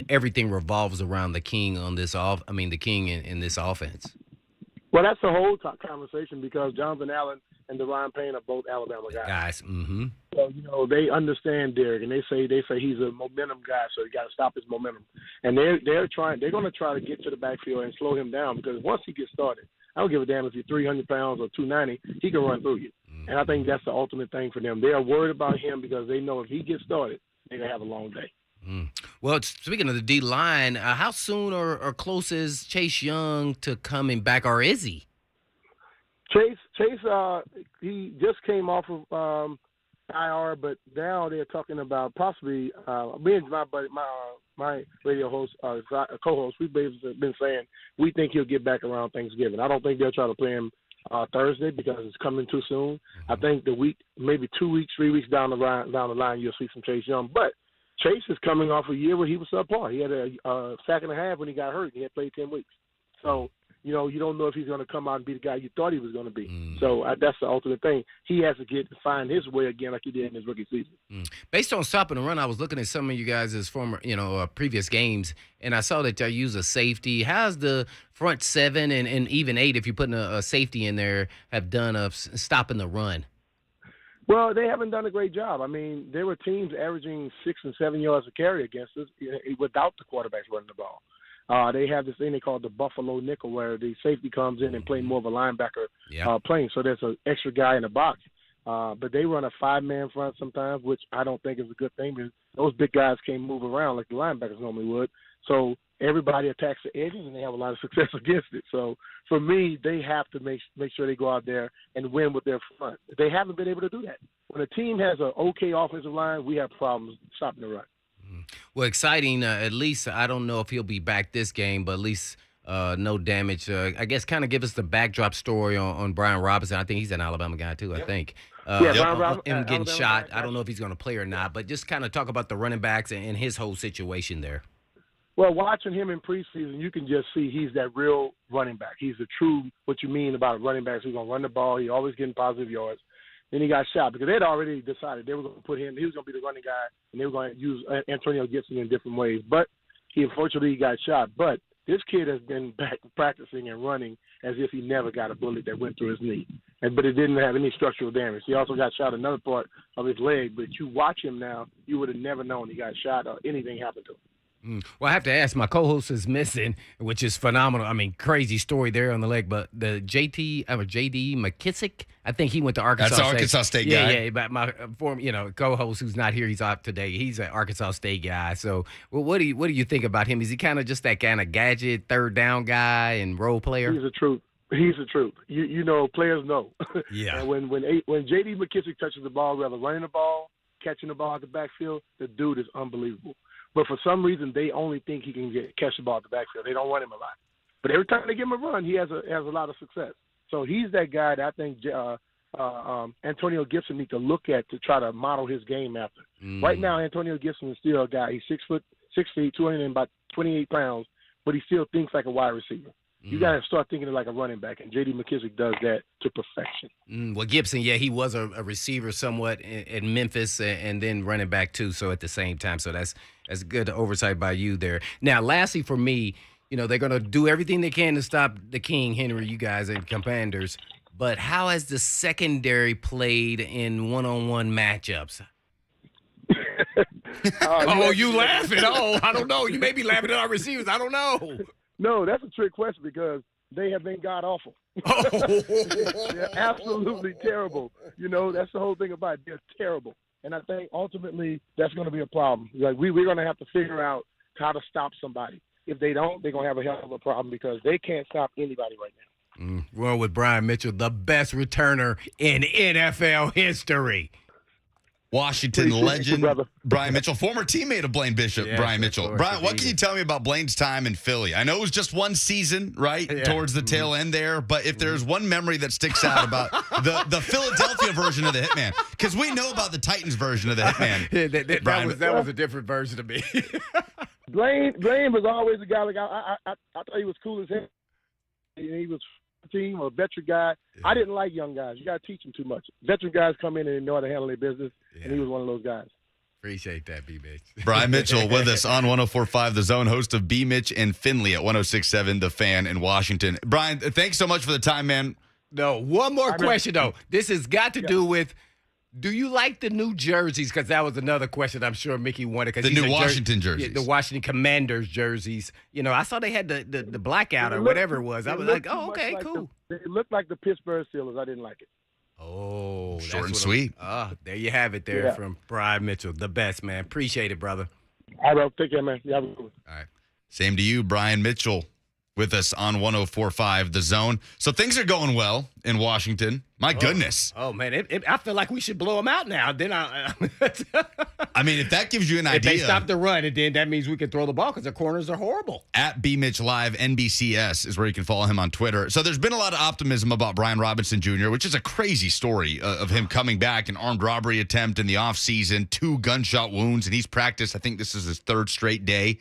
everything revolves around the king on this the king in this offense.
Well, that's the whole conversation because Jonathan Allen and Deron Payne are both Alabama guys.
Mm-hmm.
So, they understand Derrick, and they say he's a momentum guy, so you got to stop his momentum. And they're going to try to get to the backfield and slow him down because once he gets started, I don't give a damn if you're 300 pounds or 290, he can run through you. Mm-hmm. And I think that's the ultimate thing for them. They are worried about him because they know if he gets started, they're going to have a long day.
Mm. Well, speaking of the D-line, how soon or close is Chase Young to coming back, or is he?
Chase, he just came off of IR, but now they're talking about possibly me and my radio host, co-host, we've been saying we think he'll get back around Thanksgiving. I don't think they'll try to play him Thursday because it's coming too soon. Mm-hmm. I think the week, maybe 2 weeks, 3 weeks down the line, you'll see some Chase Young. But Chase is coming off a year where he was subpar. He had a sack and a half when he got hurt. He had played 10 weeks. So, you don't know if he's going to come out and be the guy you thought he was going to be. Mm. So that's the ultimate thing. He has to find his way again like he did in his rookie season. Mm.
Based on stopping the run, I was looking at some of you guys' former, previous games, and I saw that y'all use a safety. How's the front seven and even eight, if you're putting a safety in there, have done of stopping the run?
Well, they haven't done a great job. I mean, there were teams averaging 6 and 7 yards a carry against us without the quarterbacks running the ball. They have this thing they call the Buffalo nickel where the safety comes in and plays more of a linebacker playing. So there's an extra guy in the box. But they run a 5-man front sometimes, which I don't think is a good thing because those big guys can't move around like the linebackers normally would. So everybody attacks the edges, and they have a lot of success against it. So for me, they have to make sure they go out there and win with their front. They haven't been able to do that. When a team has an okay offensive line, we have problems stopping the run.
Well, exciting. At least I don't know if he'll be back this game, but at least no damage. I guess kind of give us the backdrop story on Brian Robinson. I think he's an Alabama guy too. Yep. I think.
Brian Robinson.
Him getting shot. I don't know if he's going to play or not, but just kind of talk about the running backs and his whole situation there.
Well, watching him in preseason, you can just see he's that real running back. He's the true what you mean about running backs. He's going to run the ball. He's always getting positive yards. Then he got shot because they'd already decided they were going to put him. He was going to be the running guy, and they were going to use Antonio Gibson in different ways. But he unfortunately got shot. But this kid has been back practicing and running as if he never got a bullet that went through his knee, but it didn't have any structural damage. He also got shot another part of his leg. But you watch him now, you would have never known he got shot or anything happened to him.
Well, I have to ask, my co-host is missing, which is phenomenal. I mean, crazy story there on the leg. But the J.D. McKissick, I think he went to Arkansas State.
That's Arkansas State guy.
Yeah, but my former, co-host who's not here, he's out today. He's an Arkansas State guy. So, what do you think about him? Is he kind of just that kind of gadget, third down guy and role player?
He's the truth. He's the truth. You know, players know.
Yeah.
And when J.D. McKissick touches the ball, whether running the ball, catching the ball at the backfield, the dude is unbelievable. But for some reason, they only think he can catch the ball at the backfield. They don't run him a lot. But every time they give him a run, he has a lot of success. So he's that guy that I think Antonio Gibson needs to look at to try to model his game after. Right now, Antonio Gibson is still a guy. He's 6 feet, 228 pounds, but he still thinks like a wide receiver. You got to start thinking like a running back, and J.D. McKissick does that to perfection.
Well, Gibson, he was a receiver somewhat in Memphis and then running back too, so at the same time. So that's good oversight by you there. Now, lastly for me, they're going to do everything they can to stop the King, Henry, you guys, and Commanders. But how has the secondary played in one-on-one matchups? You laughing. I don't know. You may be laughing at our receivers. I don't know.
No, that's a trick question because they have been god-awful. They're absolutely terrible. That's the whole thing about it. They're terrible. And I think ultimately that's going to be a problem. Like we're going to have to figure out how to stop somebody. If they don't, they're gonna have a hell of a problem because they can't stop anybody right now.
We're with Brian Mitchell, the best returner in NFL history.
Washington
Appreciate you,
legend
brother.
Brian Mitchell, former teammate of Blaine Bishop,
Yes,
Brian
of
Mitchell.
course,
Brian, what
indeed.
can you tell me about Blaine's time in Philly? I know it was just one season, right,
Yeah.
towards the tail end there, but if there's one memory that sticks out about the Philadelphia version of the Hitman, because we know about the Titans version of the Hitman.
Yeah,
Brian-
that was a different version of me.
Blaine was always a guy like I thought he was cool as hell. He was a team, a veteran guy. I didn't like young guys. You got to teach them too much. Veteran guys come in and they know how to handle their business, and he was one of those guys.
Appreciate that, B-Mitch.
Brian Mitchell with us on 104.5 The Zone, host of B. Mitch and Finley at 106.7 The Fan in Washington. Brian, thanks so much for the time, man.
No, one more question, though. This has got to do with, do you like the new jerseys? Because that was another question I'm sure Mickey wanted.
The new Washington jerseys.
Yeah, the Washington Commanders jerseys. You know, I saw they had the blackout or whatever it was. I was like, oh, okay, cool.
They looked like the Pittsburgh Steelers. I didn't like it.
Oh,
Short and sweet.
There you have it there
Yeah.
from Brian Mitchell. The best, man. Appreciate it, brother.
All right, take care, man. You have a good one.
All right.
Same to you, Brian Mitchell, with us on 104.5 The Zone. So things are going well in Washington. My goodness.
Oh, man. I feel like we should blow them out now. Then
I mean, if that gives you an
if they
idea,
stop the run, and then that means we can throw the ball because their corners are horrible.
at B Mitch Live NBCS is where you can follow him on Twitter. So there's been a lot of optimism about Brian Robinson Jr., which is a crazy story of him coming back, an armed robbery attempt in the offseason, 2 gunshot wounds, and he's practiced. I think this is his 3rd straight day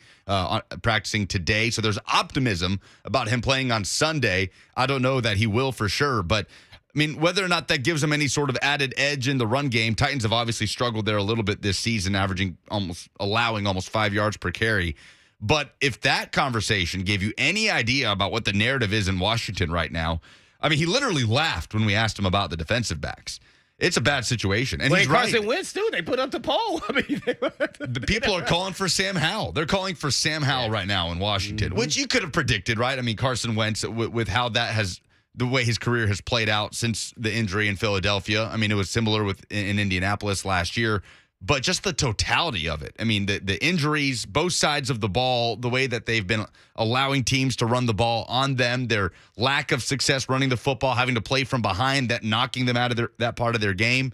practicing today. So there's optimism about him playing on Sunday. I don't know that he will for sure, but I mean, whether or not that gives them any sort of added edge in the run game, Titans have obviously struggled there a little bit this season, allowing almost 5 yards per carry. But if that conversation gave you any idea about what the narrative is in Washington right now, I mean, he literally laughed when we asked him about the defensive backs. It's a bad situation. And he's right.
Carson Wentz, too. They put up the poll. I mean,
The people are calling for Sam Howell. They're calling for Sam Howell right now in Washington, which you could have predicted, right? I mean, Carson Wentz, with how that has – the way his career has played out since the injury in Philadelphia. I mean, it was similar in Indianapolis last year, but just the totality of it. I mean, the injuries, both sides of the ball, the way that they've been allowing teams to run the ball on them, their lack of success running the football, having to play from behind, that knocking them out of that part of their game.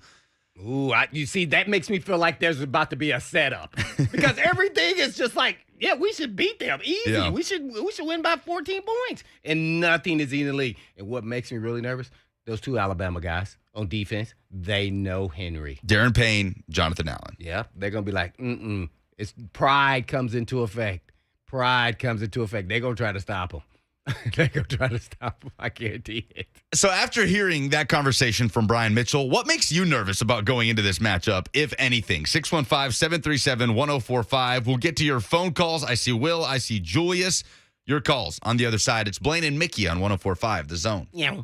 Ooh, you see, that makes me feel like there's about to be a setup because everything is just like, yeah, we should beat them easy.
Yeah.
We should win by 14 points, and nothing is in the league. And what makes me really nervous? Those 2 Alabama guys on defense, they know Henry.
Darren Payne, Jonathan Allen.
Yeah, they're gonna be like, It's pride comes into effect. Pride comes into effect. They're gonna try to stop him. They're gonna try to stop him. I guarantee it.
So after hearing that conversation from Brian Mitchell, what makes you nervous about going into this matchup, if anything? 615-737-1045. We'll get to your phone calls. I see Will. I see Julius. Your calls on the other side. It's Blaine and Mickey on 104.5 The Zone.
Yeah.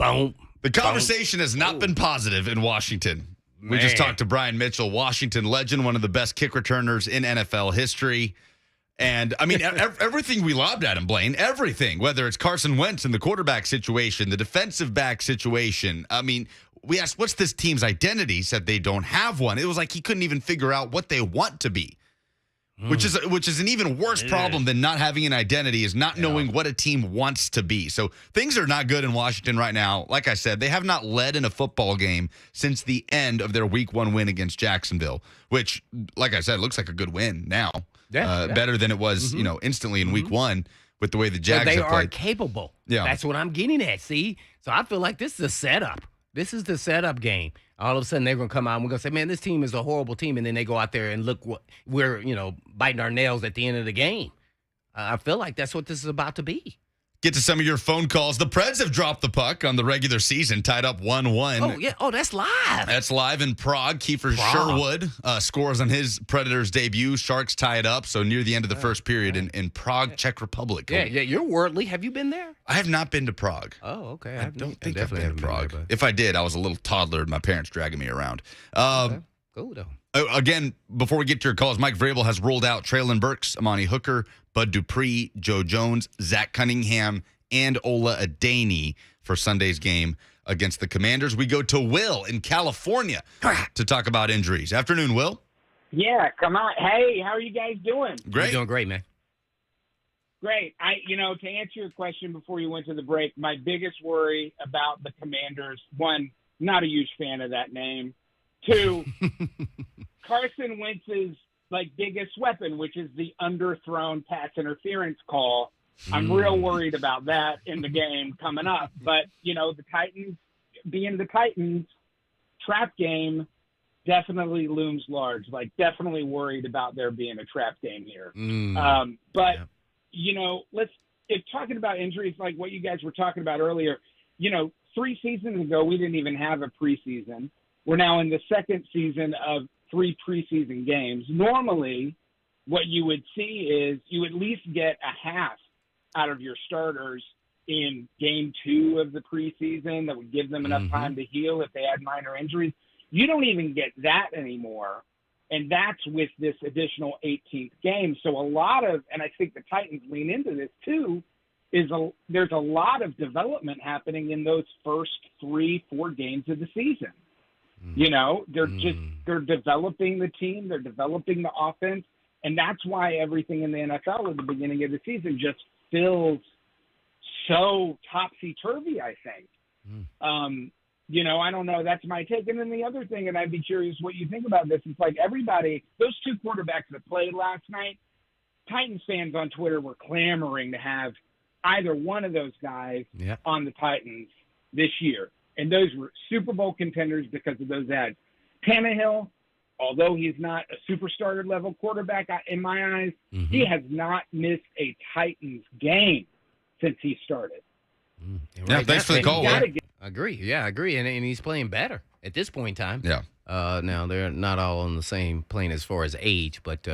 Boom.
The conversation has not been positive in Washington. We just talked to Brian Mitchell, Washington legend, one of the best kick returners in NFL history. And, I mean, everything we lobbed at him, Blaine, everything, whether it's Carson Wentz in the quarterback situation, the defensive back situation. I mean, we asked, what's this team's identity? He said they don't have one. It was like he couldn't even figure out what they want to be, which is an even worse problem than not having an identity, is not knowing what a team wants to be. So things are not good in Washington right now. Like I said, they have not led in a football game since the end of their Week 1 win against Jacksonville, which, like I said, looks like a good win now. Better than it was, instantly in Week 1 with the way the Jags
they
have
are
played.
capable.
Yeah.
That's what I'm getting at, see? So I feel like this is a setup. This is the setup game. All of a sudden, they're going to come out and we're going to say, man, this team is a horrible team. And then they go out there and look what we're, biting our nails at the end of the game. I feel like that's what this is about to be.
Get to some of your phone calls. The Preds have dropped the puck on the regular season, tied up 1-1.
Oh, yeah. Oh, that's live.
That's live in Prague. Kiefer Sherwood scores on his Predators debut. Sharks tie it up, so near the end of the first period in Prague, Czech Republic.
Yeah, you're worldly. Have you been there?
I have not been to Prague.
Oh, okay.
I don't think I've
definitely
been to
haven't
Prague.
there,
If I did, I was a little toddler and my parents dragging me around.
okay. Cool, though.
Again, before we get to your calls, Mike Vrabel has ruled out Traylon Burks, Amani Hooker, Bud Dupree, Joe Jones, Zach Cunningham, and Ola Adeni for Sunday's game against the Commanders. We go to Will in California to talk about injuries. Afternoon, Will.
Yeah, come on. Hey, how are you guys doing?
Great.
You're doing great, man.
Great. To answer your question before you went to the break, my biggest worry about the Commanders, one, not a huge fan of that name. Two, Carson Wentz's biggest weapon, which is the underthrown pass interference call. I'm real worried about that in the game coming up. But, the Titans, being the Titans, trap game definitely looms large. Definitely worried about there being a trap game here. If talking about injuries like what you guys were talking about earlier, 3 seasons ago, we didn't even have a preseason. We're now in the second season of 3 preseason games. Normally, what you would see is you at least get a half out of your starters in game 2 of the preseason that would give them enough time to heal if they had minor injuries. You don't even get that anymore, and that's with this additional 18th game. So a lot of, and I think the Titans lean into this too, there's a lot of development happening in those first 3-4 games of the season. They're developing the team, they're developing the offense, and that's why everything in the NFL at the beginning of the season just feels so topsy-turvy, I think. I don't know. That's my take. And then the other thing, and I'd be curious what you think about this, is everybody, those 2 quarterbacks that played last night, Titans fans on Twitter were clamoring to have either one of those guys on the Titans this year. And those were Super Bowl contenders because of those ads. Tannehill, although he's not a superstar level quarterback in my eyes, he has not missed a Titans game since he started.
Yeah, thanks for the call.
I agree. Yeah, I agree. And he's playing better at this point in time.
Yeah.
Now, they're not all on the same plane as far as age, but,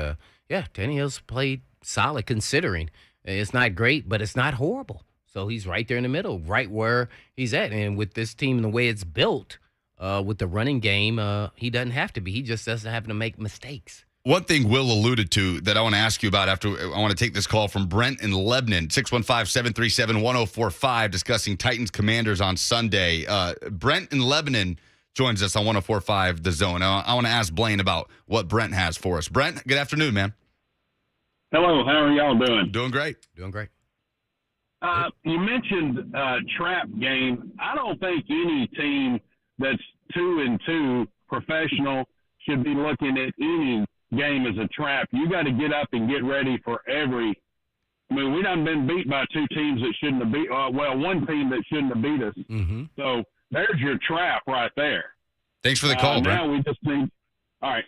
Tannehill's played solid considering. It's not great, but it's not horrible. So he's right there in the middle, right where he's at. And with this team and the way it's built, with the running game, he doesn't have to be. He just doesn't happen to make mistakes.
One thing Will alluded to that I want to ask you about after I want to take this call from Brent in Lebanon, 615-737-1045, discussing Titans Commanders on Sunday. Brent in Lebanon joins us on 1045 The Zone. I want to ask Blaine about what Brent has for us. Brent, good afternoon, man.
Hello, how are y'all doing?
Doing great.
Doing great.
You mentioned trap game. I don't think any team that's 2-2 professional should be looking at any game as a trap. You got to get up and get ready for every. I mean, we done been beat by 2 teams that shouldn't have beat. One team that shouldn't have beat us. So there's your trap right there.
Thanks for the call, Brent.
Now we just need. All right.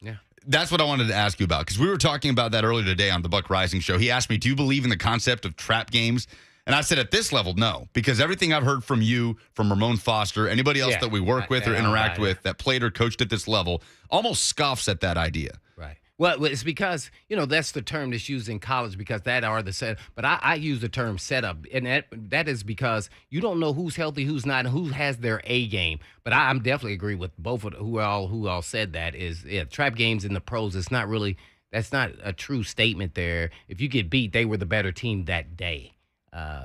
Yeah. That's what I wanted to ask you about, because we were talking about that earlier today on the Buck Reising show. He asked me, do you believe in the concept of trap games? And I said, at this level, no, because everything I've heard from you, from Ramon Foster, anybody else that we work with or interact with that played or coached at this level, almost scoffs at that idea.
Right. Well, it's because, that's the term that's used in college because that are the set. But I use the term setup, and that is because you don't know who's healthy, who's not, and who has their A game. But I'm definitely agree with both of who all said that is, trap games in the pros. It's not really, that's not a true statement there. If you get beat, they were the better team that day.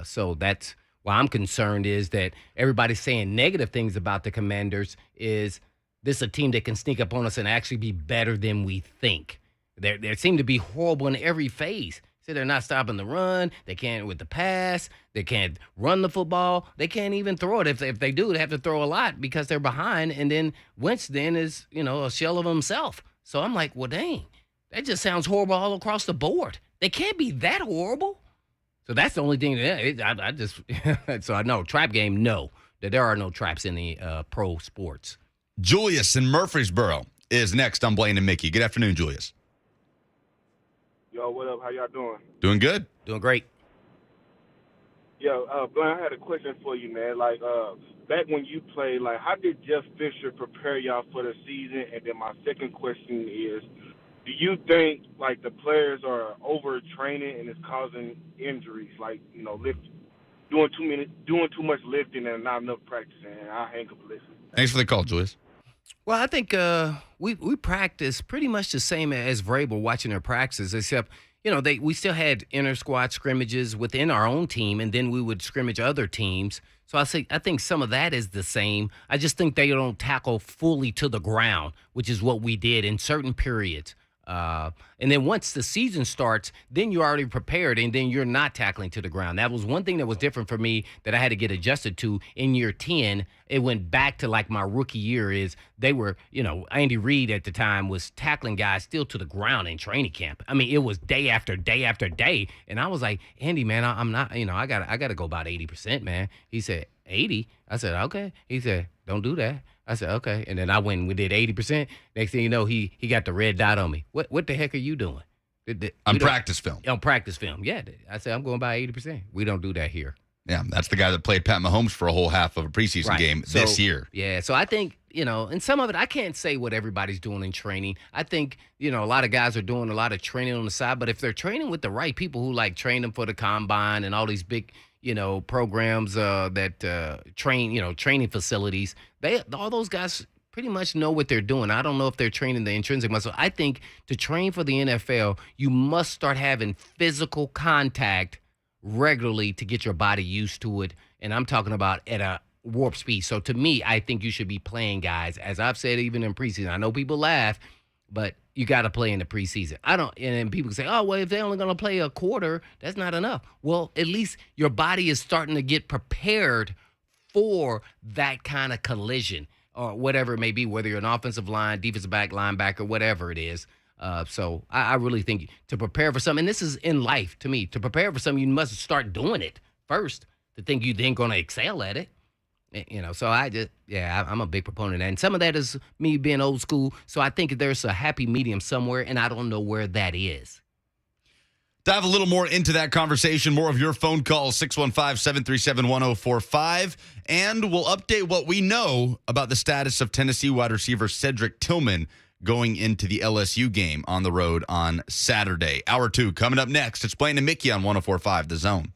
So that's why I'm concerned is that everybody's saying negative things about the Commanders is this a team that can sneak up on us and actually be better than we think. They seem to be horrible in every phase. So they're not stopping the run. They can't with the pass. They can't run the football. They can't even throw it. If they do, they have to throw a lot because they're behind. And then Wentz then is, a shell of himself. So I'm like, well, dang, that just sounds horrible all across the board. They can't be that horrible. So that's the only thing. I just so I know trap game. No, that there are no traps in the pro sports.
Julius in Murfreesboro is next on Blaine and Mickey. Good afternoon, Julius.
Yo, what up? How y'all doing?
Doing good.
Doing great.
Yo, Blaine, I had a question for you, man. Like, back when you played, like, how did Jeff Fisher prepare y'all for the season? And then my second question is, do you think, like, the players are overtraining and it's causing injuries? Like, doing too much lifting and not enough practicing. And I'll hang up and listen.
Thanks for the call, Julius.
Well, I think we practice pretty much the same as Vrabel watching their practices, except we still had inter squad scrimmages within our own team, and then we would scrimmage other teams. So I think some of that is the same. I just think they don't tackle fully to the ground, which is what we did in certain periods. And then once the season starts, then you're already prepared, and then you're not tackling to the ground. That was one thing that was different for me that I had to get adjusted to in year 10. It went back to like my rookie year is they were, Andy Reid at the time was tackling guys still to the ground in training camp. I mean, it was day after day after day. And I was like, Andy, man, I'm not, I got to go about 80%, man. He said, 80? I said, okay. He said, don't do that. I said, okay. And then I went and we did 80%. Next thing you know, he got the red dot on me. What the heck are you doing?
On practice film.
On practice film, yeah. I said, I'm going by 80%. We don't do that here.
Yeah, that's the guy that played Pat Mahomes for a whole half of a preseason game this year.
Yeah, so I think, and some of it, I can't say what everybody's doing in training. I think, a lot of guys are doing a lot of training on the side, but if they're training with the right people who like train them for the combine and all these big, programs that train, training facilities, all those guys pretty much know what they're doing. I don't know if they're training the intrinsic muscle. I think to train for the NFL, you must start having physical contact regularly to get your body used to it. And I'm talking about at a warp speed. So to me, I think you should be playing guys. As I've said, even in preseason, I know people laugh, but you got to play in the preseason. And then people say, oh, well, if they're only going to play a quarter, that's not enough. Well, at least your body is starting to get prepared for that kind of collision or whatever it may be, whether you're an offensive line, defensive back, linebacker, whatever it is. So I really think to prepare for something, and this is in life to me, to prepare for something, you must start doing it first to think you then going to excel at it. So I'm a big proponent of that. And some of that is me being old school. So I think there's a happy medium somewhere, and I don't know where that is.
Dive a little more into that conversation, more of your phone calls, 615-737-1045. And we'll update what we know about the status of Tennessee wide receiver Cedric Tillman going into the LSU game on the road on Saturday. Hour 2 coming up next. It's Blaine and Mickey on 104.5 The Zone.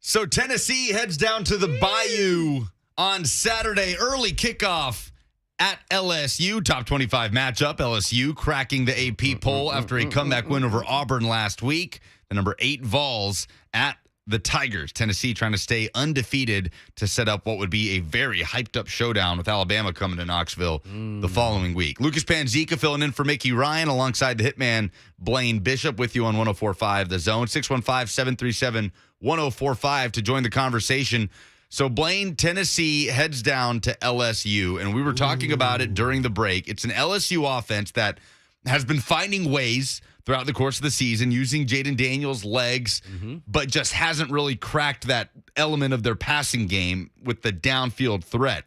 So Tennessee heads down to the Bayou on Saturday. Early kickoff at LSU. Top 25 matchup. LSU cracking the AP poll after a comeback win over Auburn last week. The number 8 Vols at the Tigers. Tennessee trying to stay undefeated to set up what would be a very hyped-up showdown with Alabama coming to Knoxville the following week. Lucas Panzica filling in for Mickey Ryan alongside the hitman Blaine Bishop with you on 104.5 The Zone. 615-737-1045 to join the conversation. So, Blaine, Tennessee heads down to LSU, and we were talking about it during the break. It's an LSU offense that has been finding ways throughout the course of the season using Jaden Daniels' legs, but just hasn't really cracked that element of their passing game with the downfield threat.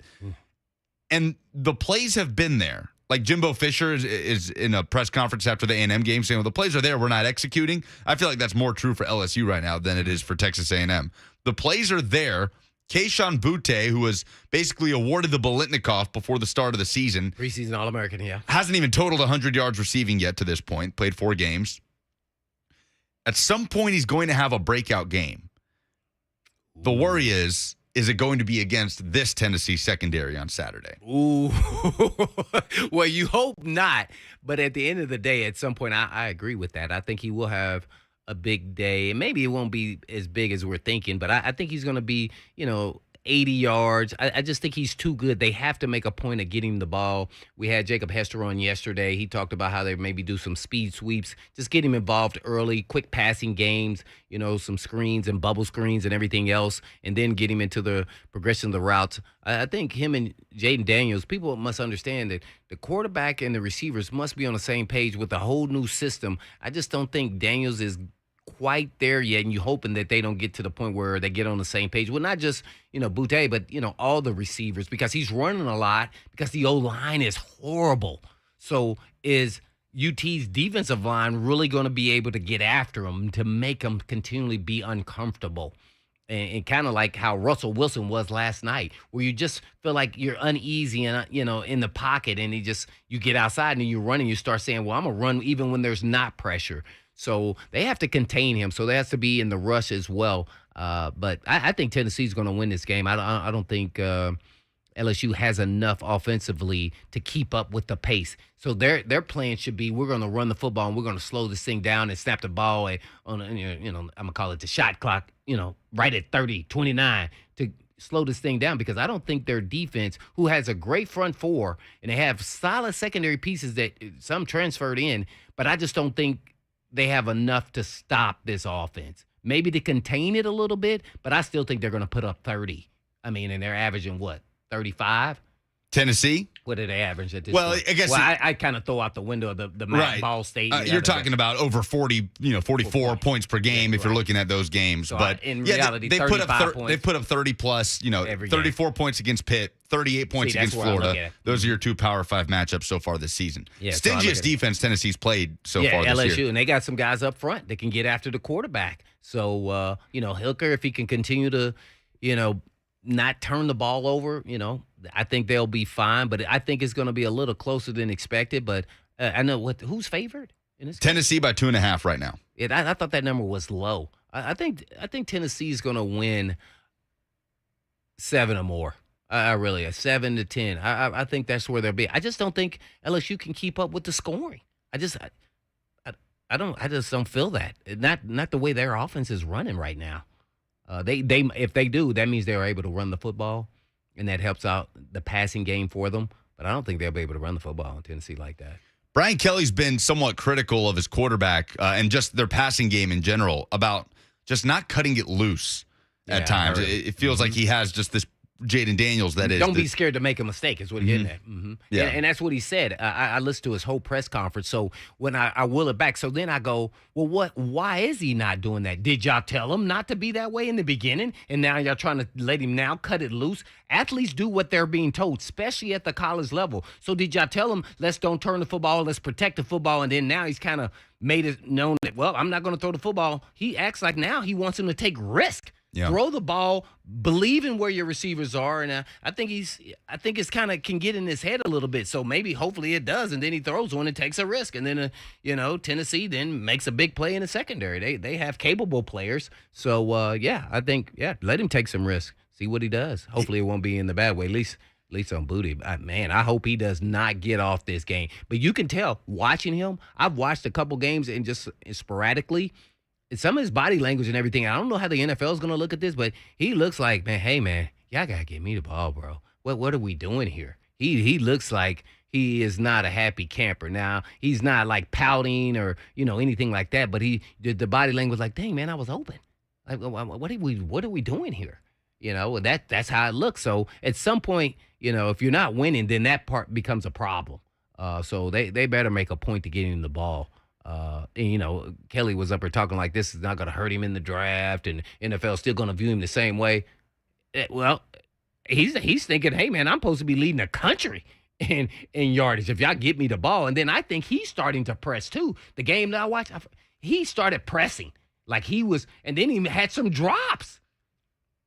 And the plays have been there. Like Jimbo Fisher is in a press conference after the A&M game saying, well, the plays are there, we're not executing. I feel like that's more true for LSU right now than it is for Texas A&M. The plays are there. Keyshawn Butte, who was basically awarded the Bolitnikoff before the start of the season.
Preseason All-American, yeah.
Hasn't even totaled 100 yards receiving yet to this point. Played 4 games. At some point, he's going to have a breakout game. The worry is it going to be against this Tennessee secondary on Saturday?
Ooh. Well, you hope not. But at the end of the day, at some point, I agree with that. I think he will have a big day, and maybe it won't be as big as we're thinking, but I think he's going to be, 80 yards. I just think he's too good. They have to make a point of getting the ball. We had Jacob Hester on yesterday. He talked about how they maybe do some speed sweeps, just get him involved early, quick passing games, some screens and bubble screens and everything else, and then get him into the progression of the routes. I think him and Jaden Daniels, people must understand that the quarterback and the receivers must be on the same page with a whole new system. I just don't think Daniels is quite there yet, and you're hoping that they don't get to the point where they get on the same page. Well, not just, Butte, but, all the receivers, because he's running a lot, because the O-line is horrible. So is UT's defensive line really going to be able to get after him to make him continually be uncomfortable? And kind of like how Russell Wilson was last night, where you just feel like you're uneasy and, in the pocket, and you get outside and you run and you start saying, well, I'm going to run even when there's not pressure. So they have to contain him. So they have to be in the rush as well. But I think Tennessee's going to win this game. I don't think LSU has enough offensively to keep up with the pace. So their plan should be, we're going to run the football and we're going to slow this thing down and snap the ball on I'm going to call it the shot clock, right at 30-29 to slow this thing down, because I don't think their defense, who has a great front four and they have solid secondary pieces that some transferred in, but I just don't think they have enough to stop this offense. Maybe to contain it a little bit, but I still think they're going to put up 30. And they're averaging what, 35?
Tennessee?
What did they average at this
well,
point?
I guess
I kind of throw out the window of the
right.
Ball State.
You're talking about over 40, 44 points per game if you're looking at those games.
So
but
in reality,
they put up
points.
They put up 30 plus, 34 points against Pitt, 38 points against Florida. Those are your 2 Power 5 matchups so far this season.
Yeah,
Stingiest defense Tennessee's played so far this
LSU,
year.
And they got some guys up front that can get after the quarterback. So, Hilker, if he can continue to, not turn the ball over, I think they'll be fine. But I think it's going to be a little closer than expected. But I know who's favored in this game?
Tennessee by 2.5 right now.
I thought that number was low. I think Tennessee is going to win 7 or more. I really, a 7-10. I think that's where they'll be. I just don't think LSU can keep up with the scoring. I just don't feel that. Not the way their offense is running right now. They if they do, that means they're able to run the football, and that helps out the passing game for them. But I don't think they'll be able to run the football in Tennessee like that.
Brian Kelly's been somewhat critical of his quarterback and just their passing game in general about just not cutting it loose at times. It feels like he has just this Jaden Daniels, that is.
Don't be scared to make a mistake, is what he's getting at.
Yeah.
And that's what he said. I listened to his whole press conference. So when I will it back, so then I go, well, why is he not doing that? Did y'all tell him not to be that way in the beginning? And now y'all trying to let him now cut it loose? Athletes do what they're being told, especially at the college level. So did y'all tell him, let's don't turn the football, let's protect the football? And then now he's kind of made it known that, well, I'm not going to throw the football. He acts like now he wants him to take risk.
Yeah.
Throw the ball, believe in where your receivers are, and I think it's kind of can get in his head a little bit. So maybe, hopefully, it does, and then he throws one and takes a risk, and then Tennessee then makes a big play in the secondary. They have capable players, so I think let him take some risk, see what he does. Hopefully, it won't be in the bad way. At least on Booty. Man, I hope he does not get off this game. But you can tell watching him. I've watched a couple games and just sporadically. Some of his body language and everything, I don't know how the NFL is going to look at this, but he looks like, man, hey, man, y'all got to give me the ball, bro. What are we doing here? He looks like he is not a happy camper. Now, he's not like pouting or, anything like that, but the body language like, dang, man, I was open. Like, what are we doing here? That's how it looks. So at some point, if you're not winning, then that part becomes a problem. So they better make a point to getting the ball. Kelly was up here talking like this is not going to hurt him in the draft, and NFL still going to view him the same way. Well, he's thinking, hey, man, I'm supposed to be leading the country in yardage if y'all get me the ball. And then I think he's starting to press, too. The game that I watched, he started pressing like he was, and then he had some drops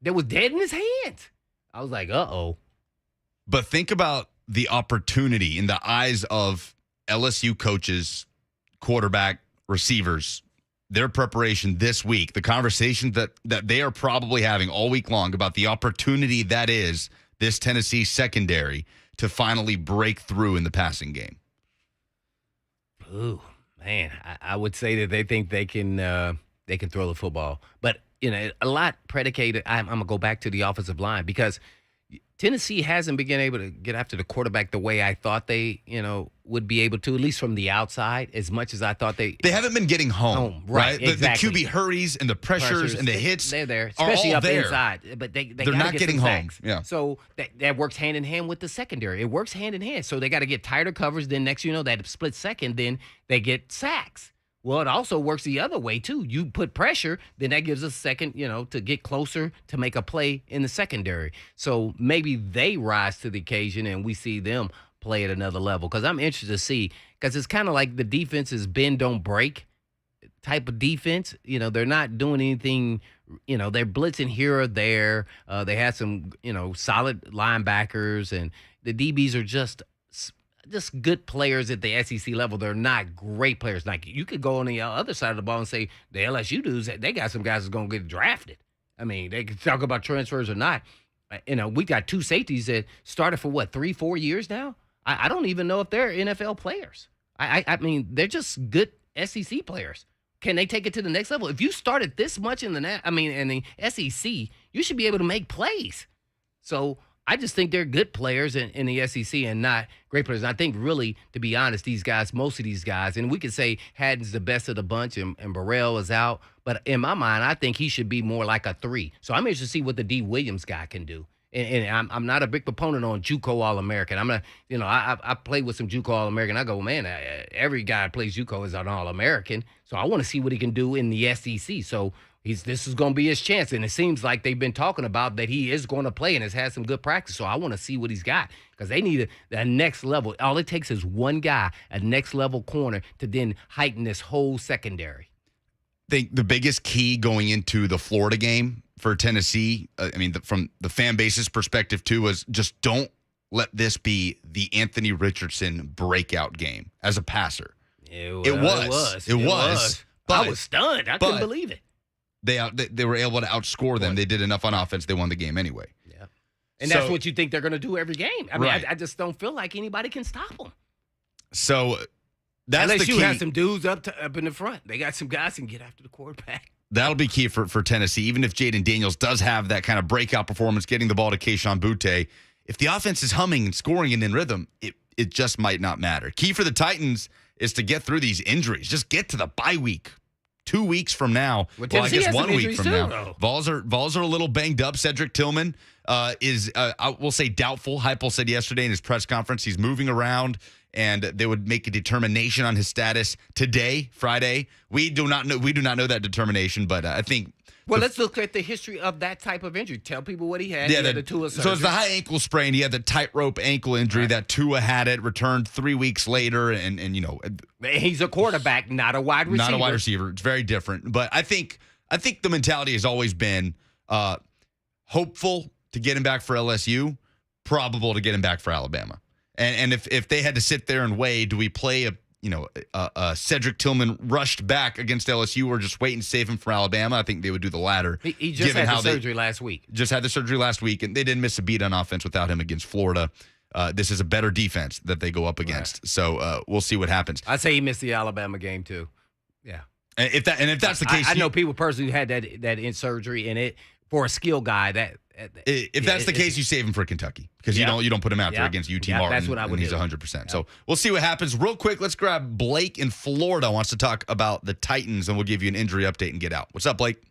that was dead in his hands. I was like, uh-oh.
But think about the opportunity in the eyes of LSU coaches, quarterback, receivers, their preparation this week, the conversation that they are probably having all week long about the opportunity that is this Tennessee secondary to finally break through in the passing game.
Ooh, man, I would say that they think they can throw the football. But, a lot predicated, I'm going to go back to the offensive line because Tennessee hasn't been able to get after the quarterback the way I thought they, would be able to, at least from the outside, as much as I thought they
haven't been getting home, right?
Exactly.
The QB hurries and the pressures and the hits,
they're there, especially up
there.
Inside. But they're
not getting home. Yeah.
So that works hand in hand with the secondary. It works hand in hand. So they got to get tighter covers. Then next, that split second, then they get sacks. Well, it also works the other way, too. You put pressure, then that gives us a second, to get closer to make a play in the secondary. So maybe they rise to the occasion and we see them play at another level. Because I'm interested to see, because it's kind of like the defense is bend, don't break type of defense. They're not doing anything, they're blitzing here or there. They had some, solid linebackers, and the DBs are just good players at the SEC level. They're not great players. Like, you could go on the other side of the ball and say the LSU dudes, they got some guys that's going to get drafted. I mean, they can talk about transfers or not. We got two safeties that started for, 3-4 years now? I don't even know if they're NFL players. I mean, they're just good SEC players. Can they take it to the next level? If you started this much in the SEC, you should be able to make plays. So I just think they're good players in the SEC and not great players. And I think really, to be honest, most of these guys, and we could say Haddon's the best of the bunch and Burrell is out, but in my mind, I think he should be more like a 3. So I'm interested to see what the D. Williams guy can do. And I'm not a big proponent on JUCO All-American. I'm not, I played with some JUCO All-American. I go, man, every guy that plays JUCO is an All-American. So I want to see what he can do in the SEC. So this is going to be his chance. And it seems like they've been talking about that he is going to play and has had some good practice. So I want to see what he's got because they need a next level. All it takes is one guy, a next level corner to then heighten this whole secondary.
I think the biggest key going into the Florida game for Tennessee, from the fan base's perspective too, was just don't let this be the Anthony Richardson breakout game as a passer.
It was.
But,
I was stunned. I couldn't believe it.
They were able to outscore them. They did enough on offense. They won the game anyway.
Yeah, and that's what you think they're going to do every game.
Right.
I just don't feel like anybody can stop them.
So that's
unless
the
you
key.
have some dudes up in the front. They got some guys who can get after the quarterback.
That'll be key for Tennessee. Even if Jaden Daniels does have that kind of breakout performance, getting the ball to Kayshon Boutte, if the offense is humming and scoring and in rhythm, it just might not matter. Key for the Titans is to get through these injuries. Just get to the bye week. 2 weeks from now, I guess 1 week from now. Vols are a little banged up. Cedric Tillman is, I will say, doubtful. Heupel said yesterday in his press conference he's moving around, and they would make a determination on his status today, Friday. We do not know that determination, but I think.
Well, let's look at the history of that type of injury. Tell people what he had. Yeah, the Tua surgery.
So it's the high ankle sprain. He had the tightrope ankle injury that Tua had it, returned 3 weeks later, and
he's a quarterback, not a wide receiver.
Not a wide receiver. It's very different. But I think the mentality has always been, Hopeful to get him back for LSU, probable to get him back for Alabama. And if they had to sit there and weigh, do we play a Cedric Tillman rushed back against LSU or just wait and save him for Alabama? I think they would do the latter.
He just had the surgery last week.
Just had the surgery last week, and they didn't miss a beat on offense without him against Florida. This is a better defense that they go up against. Right. So we'll see what happens.
I'd say he missed the Alabama game too. Yeah.
And if that's the case,
I know people personally who had that in surgery, and it for a skill guy
if that's the case, you save him for Kentucky because you don't put him out there against UT Martin.
That's what I would do.
He's 100%. So we'll see what happens. Real quick, let's grab Blake in Florida. Wants to talk about the Titans, and we'll give you an injury update and get out. What's up, Blake?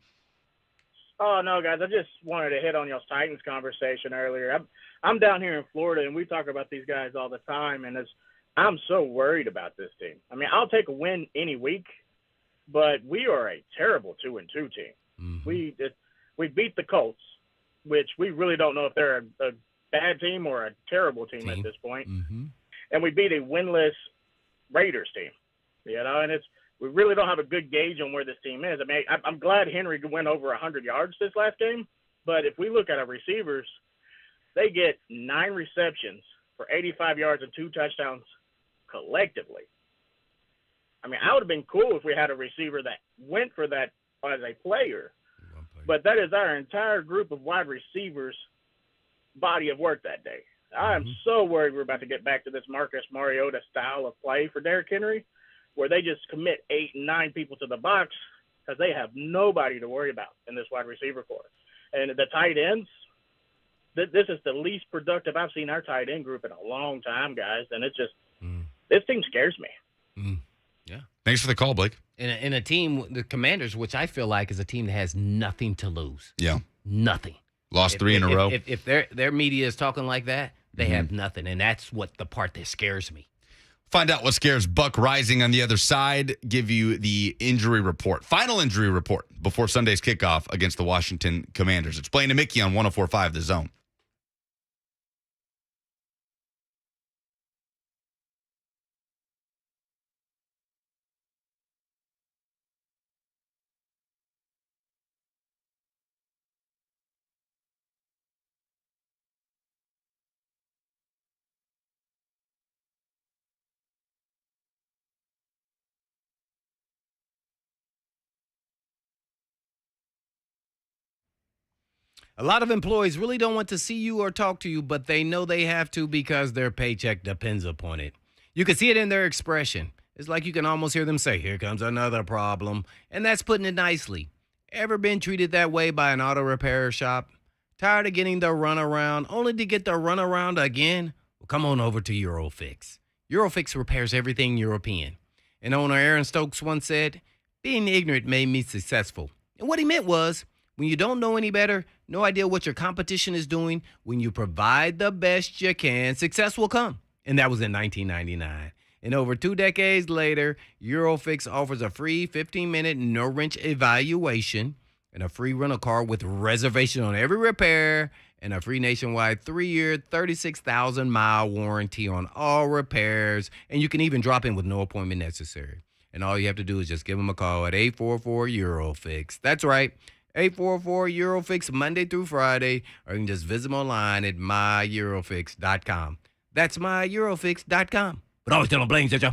Oh no, guys! I just wanted to hit on y'all's Titans conversation earlier. I'm down here in Florida, and we talk about these guys all the time, and I'm so worried about this team. I mean, I'll take a win any week, but we are a terrible 2-2 team. Mm-hmm. We beat the Colts, which we really don't know if they're a bad team or a terrible team at this point. Mm-hmm. And we beat a winless Raiders team, and we really don't have a good gauge on where this team is. I mean, I'm glad Henry went over 100 yards this last game, but if we look at our receivers, they get 9 receptions for 85 yards and 2 touchdowns collectively. I mean, I would have been cool if we had a receiver that went for that as a player, but that is our entire group of wide receivers' body of work that day. I am so worried we're about to get back to this Marcus Mariota style of play for Derrick Henry, where they just commit 8 and 9 people to the box because they have nobody to worry about in this wide receiver corps. And the tight ends, this is the least productive I've seen our tight end group in a long time, guys. And it's just this team scares me.
Yeah.
Thanks for the call, Blake.
In a team, the Commanders, which I feel like is a team that has nothing to lose.
Yeah.
Nothing.
Lost 3 in a row.
If their media is talking like that, they have nothing. And that's what the part that scares me.
Find out what scares Buck Reising on the other side. Give you the injury report. Final injury report before Sunday's kickoff against the Washington Commanders. It's Blaine and Mickey on 104.5 The Zone.
A lot of employees really don't want to see you or talk to you, but they know they have to because their paycheck depends upon it. You can see it in their expression. It's like you can almost hear them say, "Here comes another problem." And that's putting it nicely. Ever been treated that way by an auto repair shop? Tired of getting the runaround only to get the runaround again? Well, come on over to Eurofix. Eurofix repairs everything European. And owner Aaron Stokes once said, "Being ignorant made me successful." And what he meant was, when you don't know any better, no idea what your competition is doing, when you provide the best you can, success will come. And that was in 1999. And over 2 decades later, Eurofix offers a free 15-minute no-wrench evaluation and a free rental car with reservation on every repair and a free nationwide 3-year, 36,000-mile warranty on all repairs. And you can even drop in with no appointment necessary. And all you have to do is just give them a call at 844-EUROFIX. That's right. 844-EUROFIX, Monday through Friday, or you can just visit them online at myEurofix.com. That's myEurofix.com. But always tell them Blaine said you.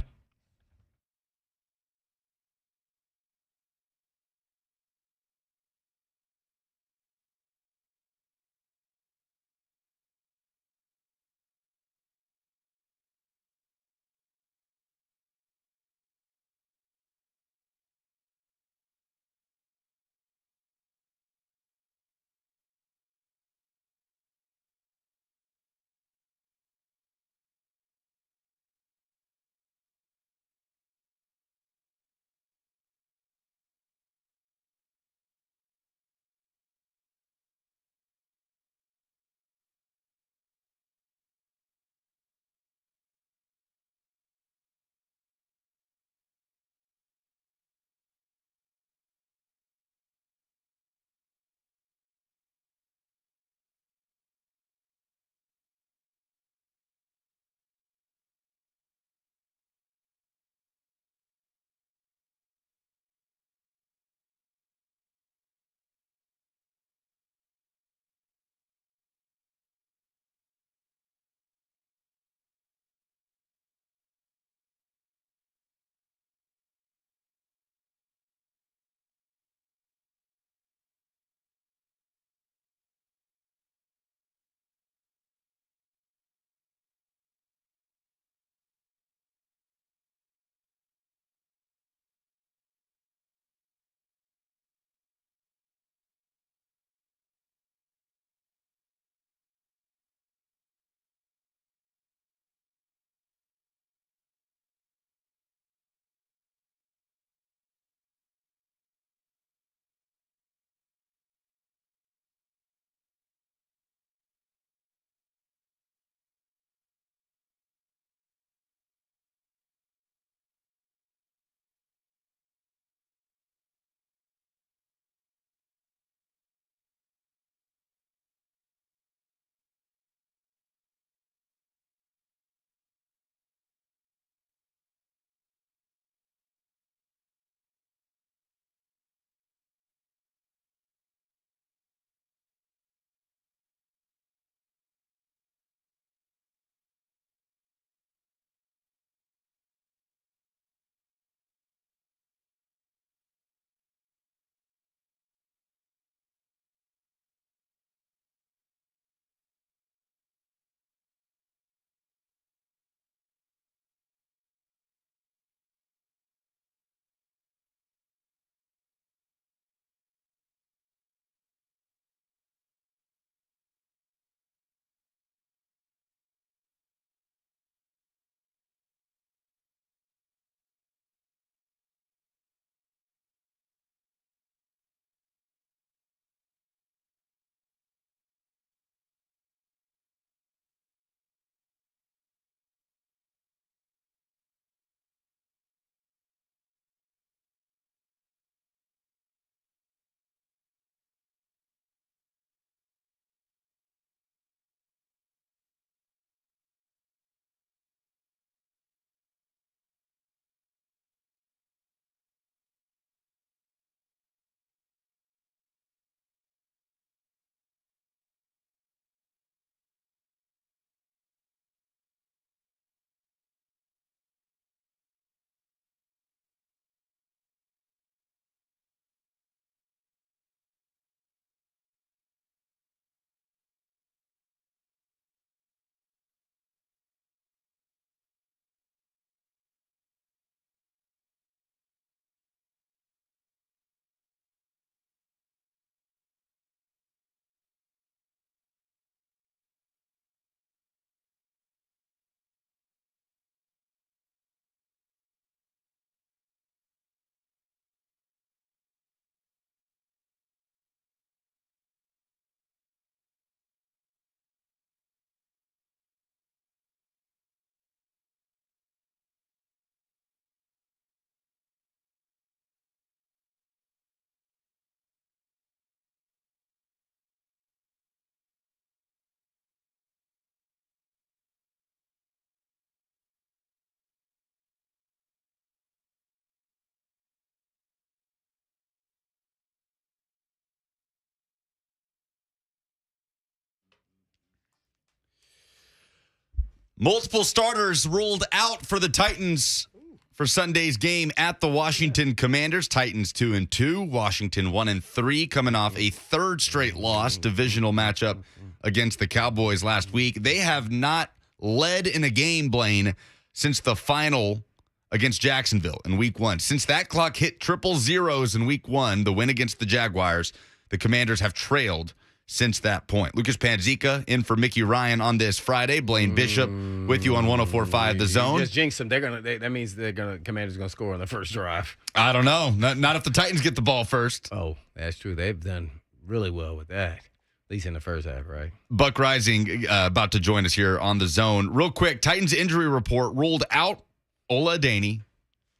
Multiple starters ruled out for the Titans for Sunday's game at the Washington Commanders. Titans 2-2, Washington 1-3, coming off a third straight loss, divisional matchup against the Cowboys last week. They have not led in a game, Blaine, since the final against Jacksonville in week 1. Since that clock hit triple zeros in week 1, the win against the Jaguars, the Commanders have trailed since that point. Lucas Panzica in for Mickey Ryan on this Friday. Blaine Bishop with you on 104.5 The Zone.
Just jinx them. That means Commanders going to score on the first drive.
I don't know. Not if the Titans get the ball first.
Oh, that's true. They've done really well with that, at least in the first half, right?
Buck Reising about to join us here on The Zone. Real quick, Titans injury report ruled out Ola Adaney,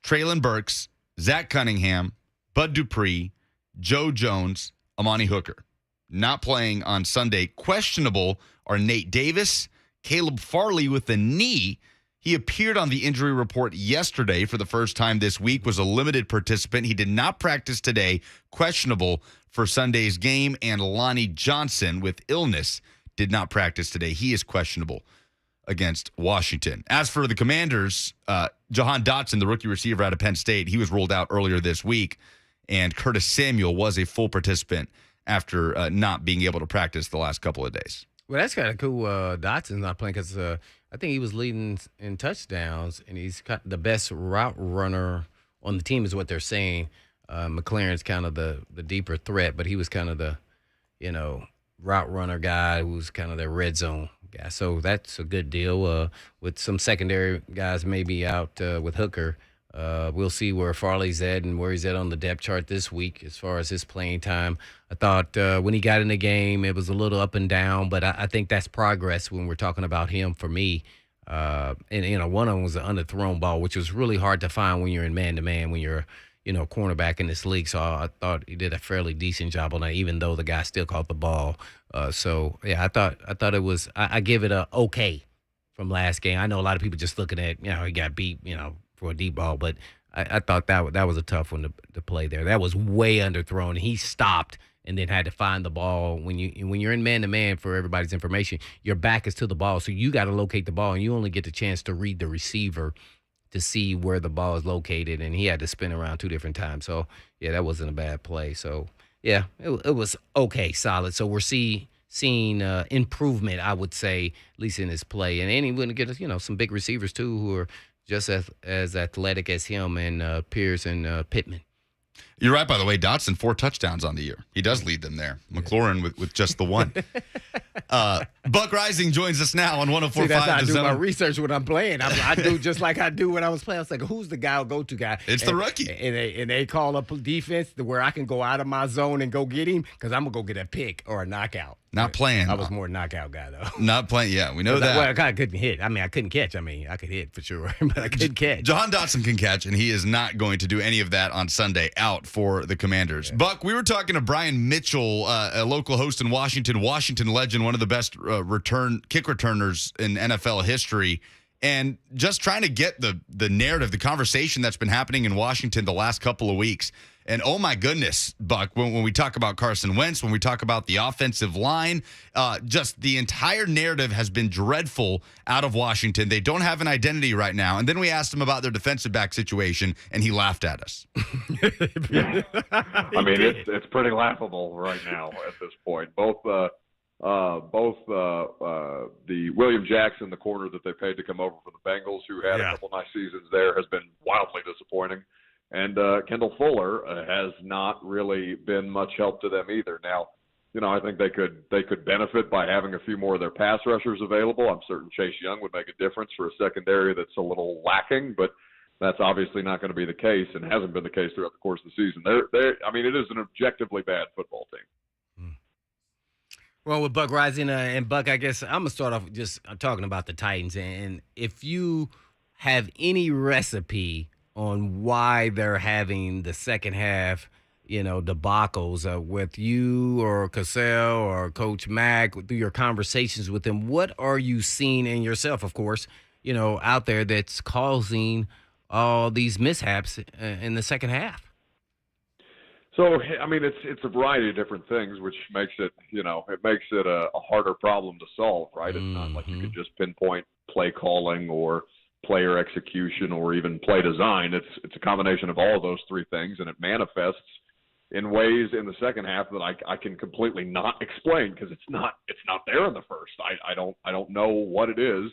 Traylon Burks, Zach Cunningham, Bud Dupree, Joe Jones, Amani Hooker. Not playing on Sunday. Questionable are Nate Davis, Caleb Farley with a knee. He appeared on the injury report yesterday for the first time this week, was a limited participant. He did not practice today. Questionable for Sunday's game. And Lonnie Johnson with illness did not practice today. He is questionable against Washington. As for the Commanders, Johann Dodson, the rookie receiver out of Penn State, he was ruled out earlier this week. And Curtis Samuel was a full participant after not being able to practice the last couple of days.
Well, that's kind of cool. Dotson's not playing because I think he was leading in touchdowns, and he's the best route runner on the team is what they're saying. McLaren's kind of the deeper threat, but he was kind of the, route runner guy who's kind of the red zone guy. So that's a good deal with some secondary guys maybe out with Hooker. We'll see where Farley's at and where he's at on the depth chart this week as far as his playing time. I thought when he got in the game, it was a little up and down, but I think that's progress when we're talking about him for me. And one of them was an underthrown ball, which was really hard to find when you're in man-to-man, when you're, cornerback in this league. So I thought he did a fairly decent job on that, even though the guy still caught the ball. I thought it was – I give it a okay from last game. I know a lot of people just looking at, he got beat, for a deep ball, but I thought that was a tough one to play there. That was way underthrown. He stopped and then had to find the ball. When you're in man-to-man, for everybody's information, your back is to the ball, so you got to locate the ball, and you only get the chance to read the receiver to see where the ball is located, and he had to spin around 2 different times. So, yeah, that wasn't a bad play. So, yeah, it was okay, solid. So we're seeing improvement, I would say, at least in his play. And then he wouldn't get some big receivers, too, who are just as athletic as him and Pierce and Pittman.
You're right, by the way. Dotson, 4 touchdowns on the year. He does lead them there. McLaurin with just the 1. Buck Reising joins us now on 104.5
See, that's how I
The
do
Zone.
my research when I'm playing. I do just like I do when I was playing. I was like, who's the guy or go-to guy?
It's the rookie.
And they call up defense to where I can go out of my zone and go get him because I'm going to go get a pick or a knockout.
Not playing.
I was more a knockout guy, though.
Not playing. Yeah, we know that.
I couldn't hit. I couldn't catch. I could hit for sure, but I couldn't catch.
Johann Dodson can catch, and he is not going to do any of that on Sunday out for the Commanders. Yeah. Buck, we were talking to Brian Mitchell, a local host in Washington legend, one of the best kick returners in NFL history, and just trying to get the narrative, the conversation that's been happening in Washington the last couple of weeks. And oh my goodness, Buck, when we talk about Carson Wentz, when we talk about the offensive line, just the entire narrative has been dreadful out of Washington. They don't have an identity right now. And then we asked him about their defensive back situation, and he laughed at us.
I mean, it's pretty laughable right now at this point. Both the William Jackson, the corner that they paid to come over from the Bengals, who had a couple nice seasons there, has been wildly disappointing. And Kendall Fuller has not really been much help to them either. Now, I think they could benefit by having a few more of their pass rushers available. I'm certain Chase Young would make a difference for a secondary that's a little lacking, but that's obviously not going to be the case and hasn't been the case throughout the course of the season. It is an objectively bad football team.
Well, with Buck Reising and Buck, I guess I'm going to start off just talking about the Titans. And if you have any recipe on why they're having the second half, debacles with you or Cassell or Coach Mack through your conversations with them, what are you seeing in yourself, of course, out there that's causing all these mishaps in the second half?
So, I mean, it's a variety of different things, which makes it, it makes it a harder problem to solve, right? It's not like you can just pinpoint play calling or player execution or even play design. It's a combination of all of those three things, and it manifests in ways in the second half that I can completely not explain because it's not there in the first. I don't know what it is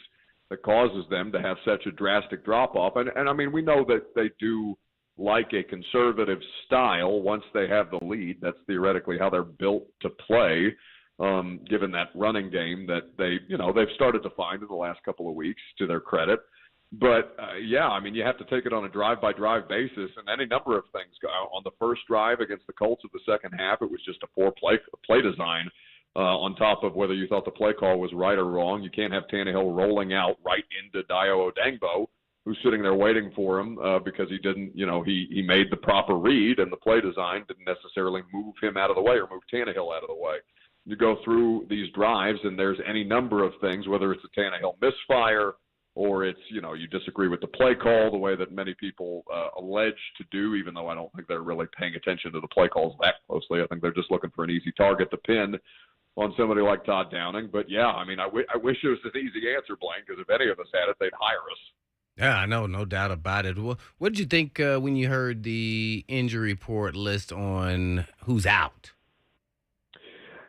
that causes them to have such a drastic drop off. And I mean, we know that they do like a conservative style once they have the lead. That's theoretically how they're built to play, given that running game that they've started to find in the last couple of weeks, to their credit. But, yeah, I mean, you have to take it on a drive-by-drive basis, and any number of things. On the first drive against the Colts of the second half, it was just a poor play design on top of whether you thought the play call was right or wrong. You can't have Tannehill rolling out right into Dio Odangbo, who's sitting there waiting for him because he didn't, he made the proper read, and the play design didn't necessarily move him out of the way or move Tannehill out of the way. You go through these drives, and there's any number of things, whether it's a Tannehill misfire or it's, you disagree with the play call the way that many people allege to do, even though I don't think they're really paying attention to the play calls that closely. I think they're just looking for an easy target to pin on somebody like Todd Downing. But, yeah, I mean, I wish it was an easy answer, Blaine, because if any of us had it, they'd hire us.
Yeah, I know, no doubt about it. What did you think when you heard the injury report list on who's out?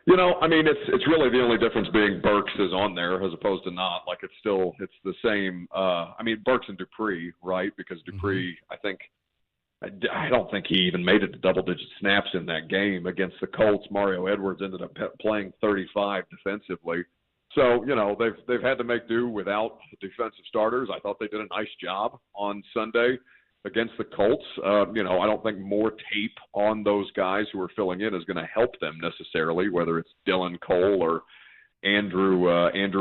I mean, it's really the only difference being Burks is on there as opposed to not. Like, it's the same. I mean, Burks and Dupree, right? Because Dupree, I don't think he even made it to double-digit snaps in that game against the Colts. Mario Edwards ended up playing 35 defensively. So, they've had to make do without defensive starters. I thought they did a nice job on Sunday against the Colts. I don't think more tape on those guys who are filling in is going to help them necessarily, whether it's Dylan Cole or Andrew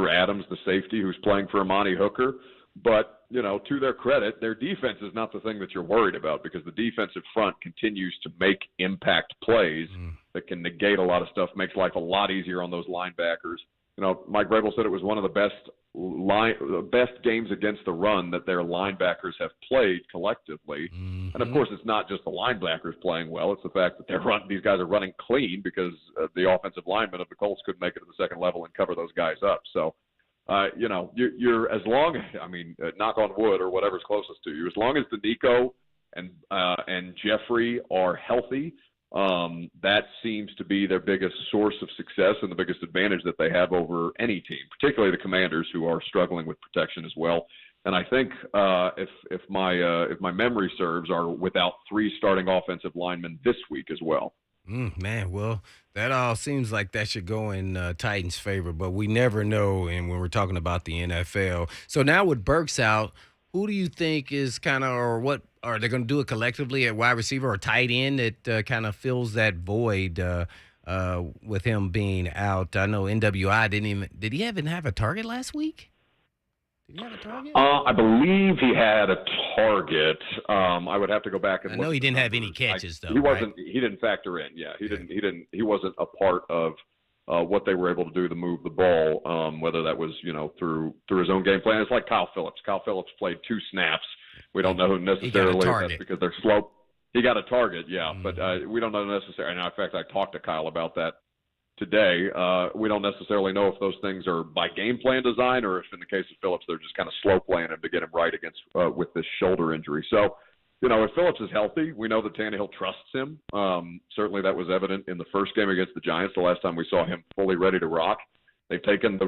Adams, the safety, who's playing for Amani Hooker. But, to their credit, their defense is not the thing that you're worried about because the defensive front continues to make impact plays that can negate a lot of stuff, makes life a lot easier on those linebackers. Mike Vrabel said it was one of the best games against the run that their linebackers have played collectively. And, of course, it's not just the linebackers playing well. It's the fact that these guys are running clean because the offensive linemen of the Colts couldn't make it to the second level and cover those guys up. So, you're as long as, knock on wood or whatever's closest to you, as long as Danico and Jeffrey are healthy, that seems to be their biggest source of success and the biggest advantage that they have over any team, particularly the Commanders, who are struggling with protection as well. And I think if my memory serves, are without 3 starting offensive linemen this week as well.
Man, well, that all seems like that should go in Titans' favor, but we never know. And when we're talking about the NFL, so now with Burks out, who do you think is or what are they going to do it collectively at wide receiver or tight end that kind of fills that void with him being out? I know NWI did he even have a target last week? Did he have a target?
I believe he had a target. I would have to go back and look.
I know he didn't have any catches though.
He wasn't. Right? He didn't factor in. Yeah, he didn't. He wasn't a part of what they were able to do to move the ball, whether that was, through his own game plan. It's like Kyle Phillips. Kyle Phillips played 2 snaps. We don't know who necessarily that's because they're slow. He got a target, yeah, but we don't know necessarily. And in fact, I talked to Kyle about that today. We don't necessarily know if those things are by game plan design or if, in the case of Phillips, they're just kind of slow playing him to get him right against with this shoulder injury. So, if Phillips is healthy, we know that Tannehill trusts him. Certainly that was evident in the first game against the Giants, the last time we saw him fully ready to rock. They've taken the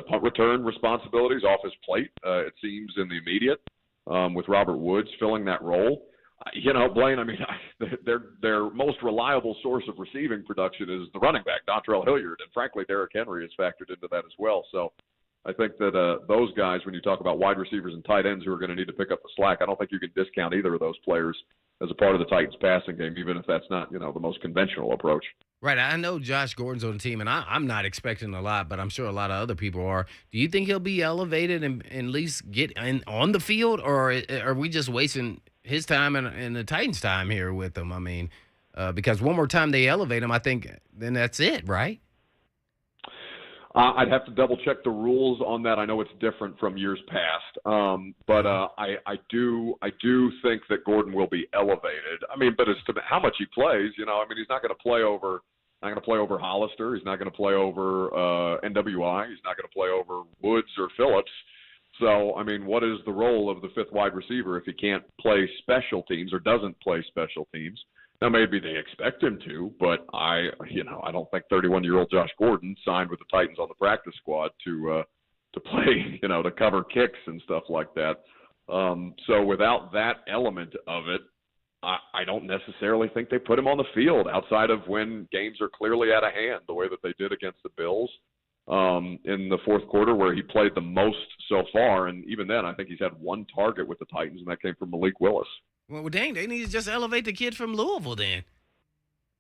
punt return responsibilities off his plate, it seems, in the immediate, with Robert Woods filling that role. Blaine, their most reliable source of receiving production is the running back, Dontrell Hilliard, and frankly, Derrick Henry is factored into that as well. So I think that those guys, when you talk about wide receivers and tight ends who are going to need to pick up the slack, I don't think you can discount either of those players as a part of the Titans passing game, even if that's not, the most conventional approach.
Right. I know Josh Gordon's on the team, and I'm not expecting a lot, but I'm sure a lot of other people are. Do you think he'll be elevated and at least get on the field, or are we just wasting his time and the Titans' time here with him? Because one more time they elevate him, I think then that's it, right?
I'd have to double check the rules on that. I know it's different from years past, but I do think that Gordon will be elevated. I mean, but as to how much he plays, he's not going to play over. Not going to play over Hollister. He's not going to play over NWI. He's not going to play over Woods or Phillips. So, I mean, what is the role of the fifth wide receiver if he can't play special teams or doesn't play special teams? Now, maybe they expect him to, but I don't think 31-year-old Josh Gordon signed with the Titans on the practice squad to play, to cover kicks and stuff like that. So without that element of it, I don't necessarily think they put him on the field outside of when games are clearly out of hand, the way that they did against the Bills in the fourth quarter, where he played the most so far. And even then, I think he's had one target with the Titans, and that came from Malik Willis.
Well, dang, they need to just elevate the kid from Louisville then.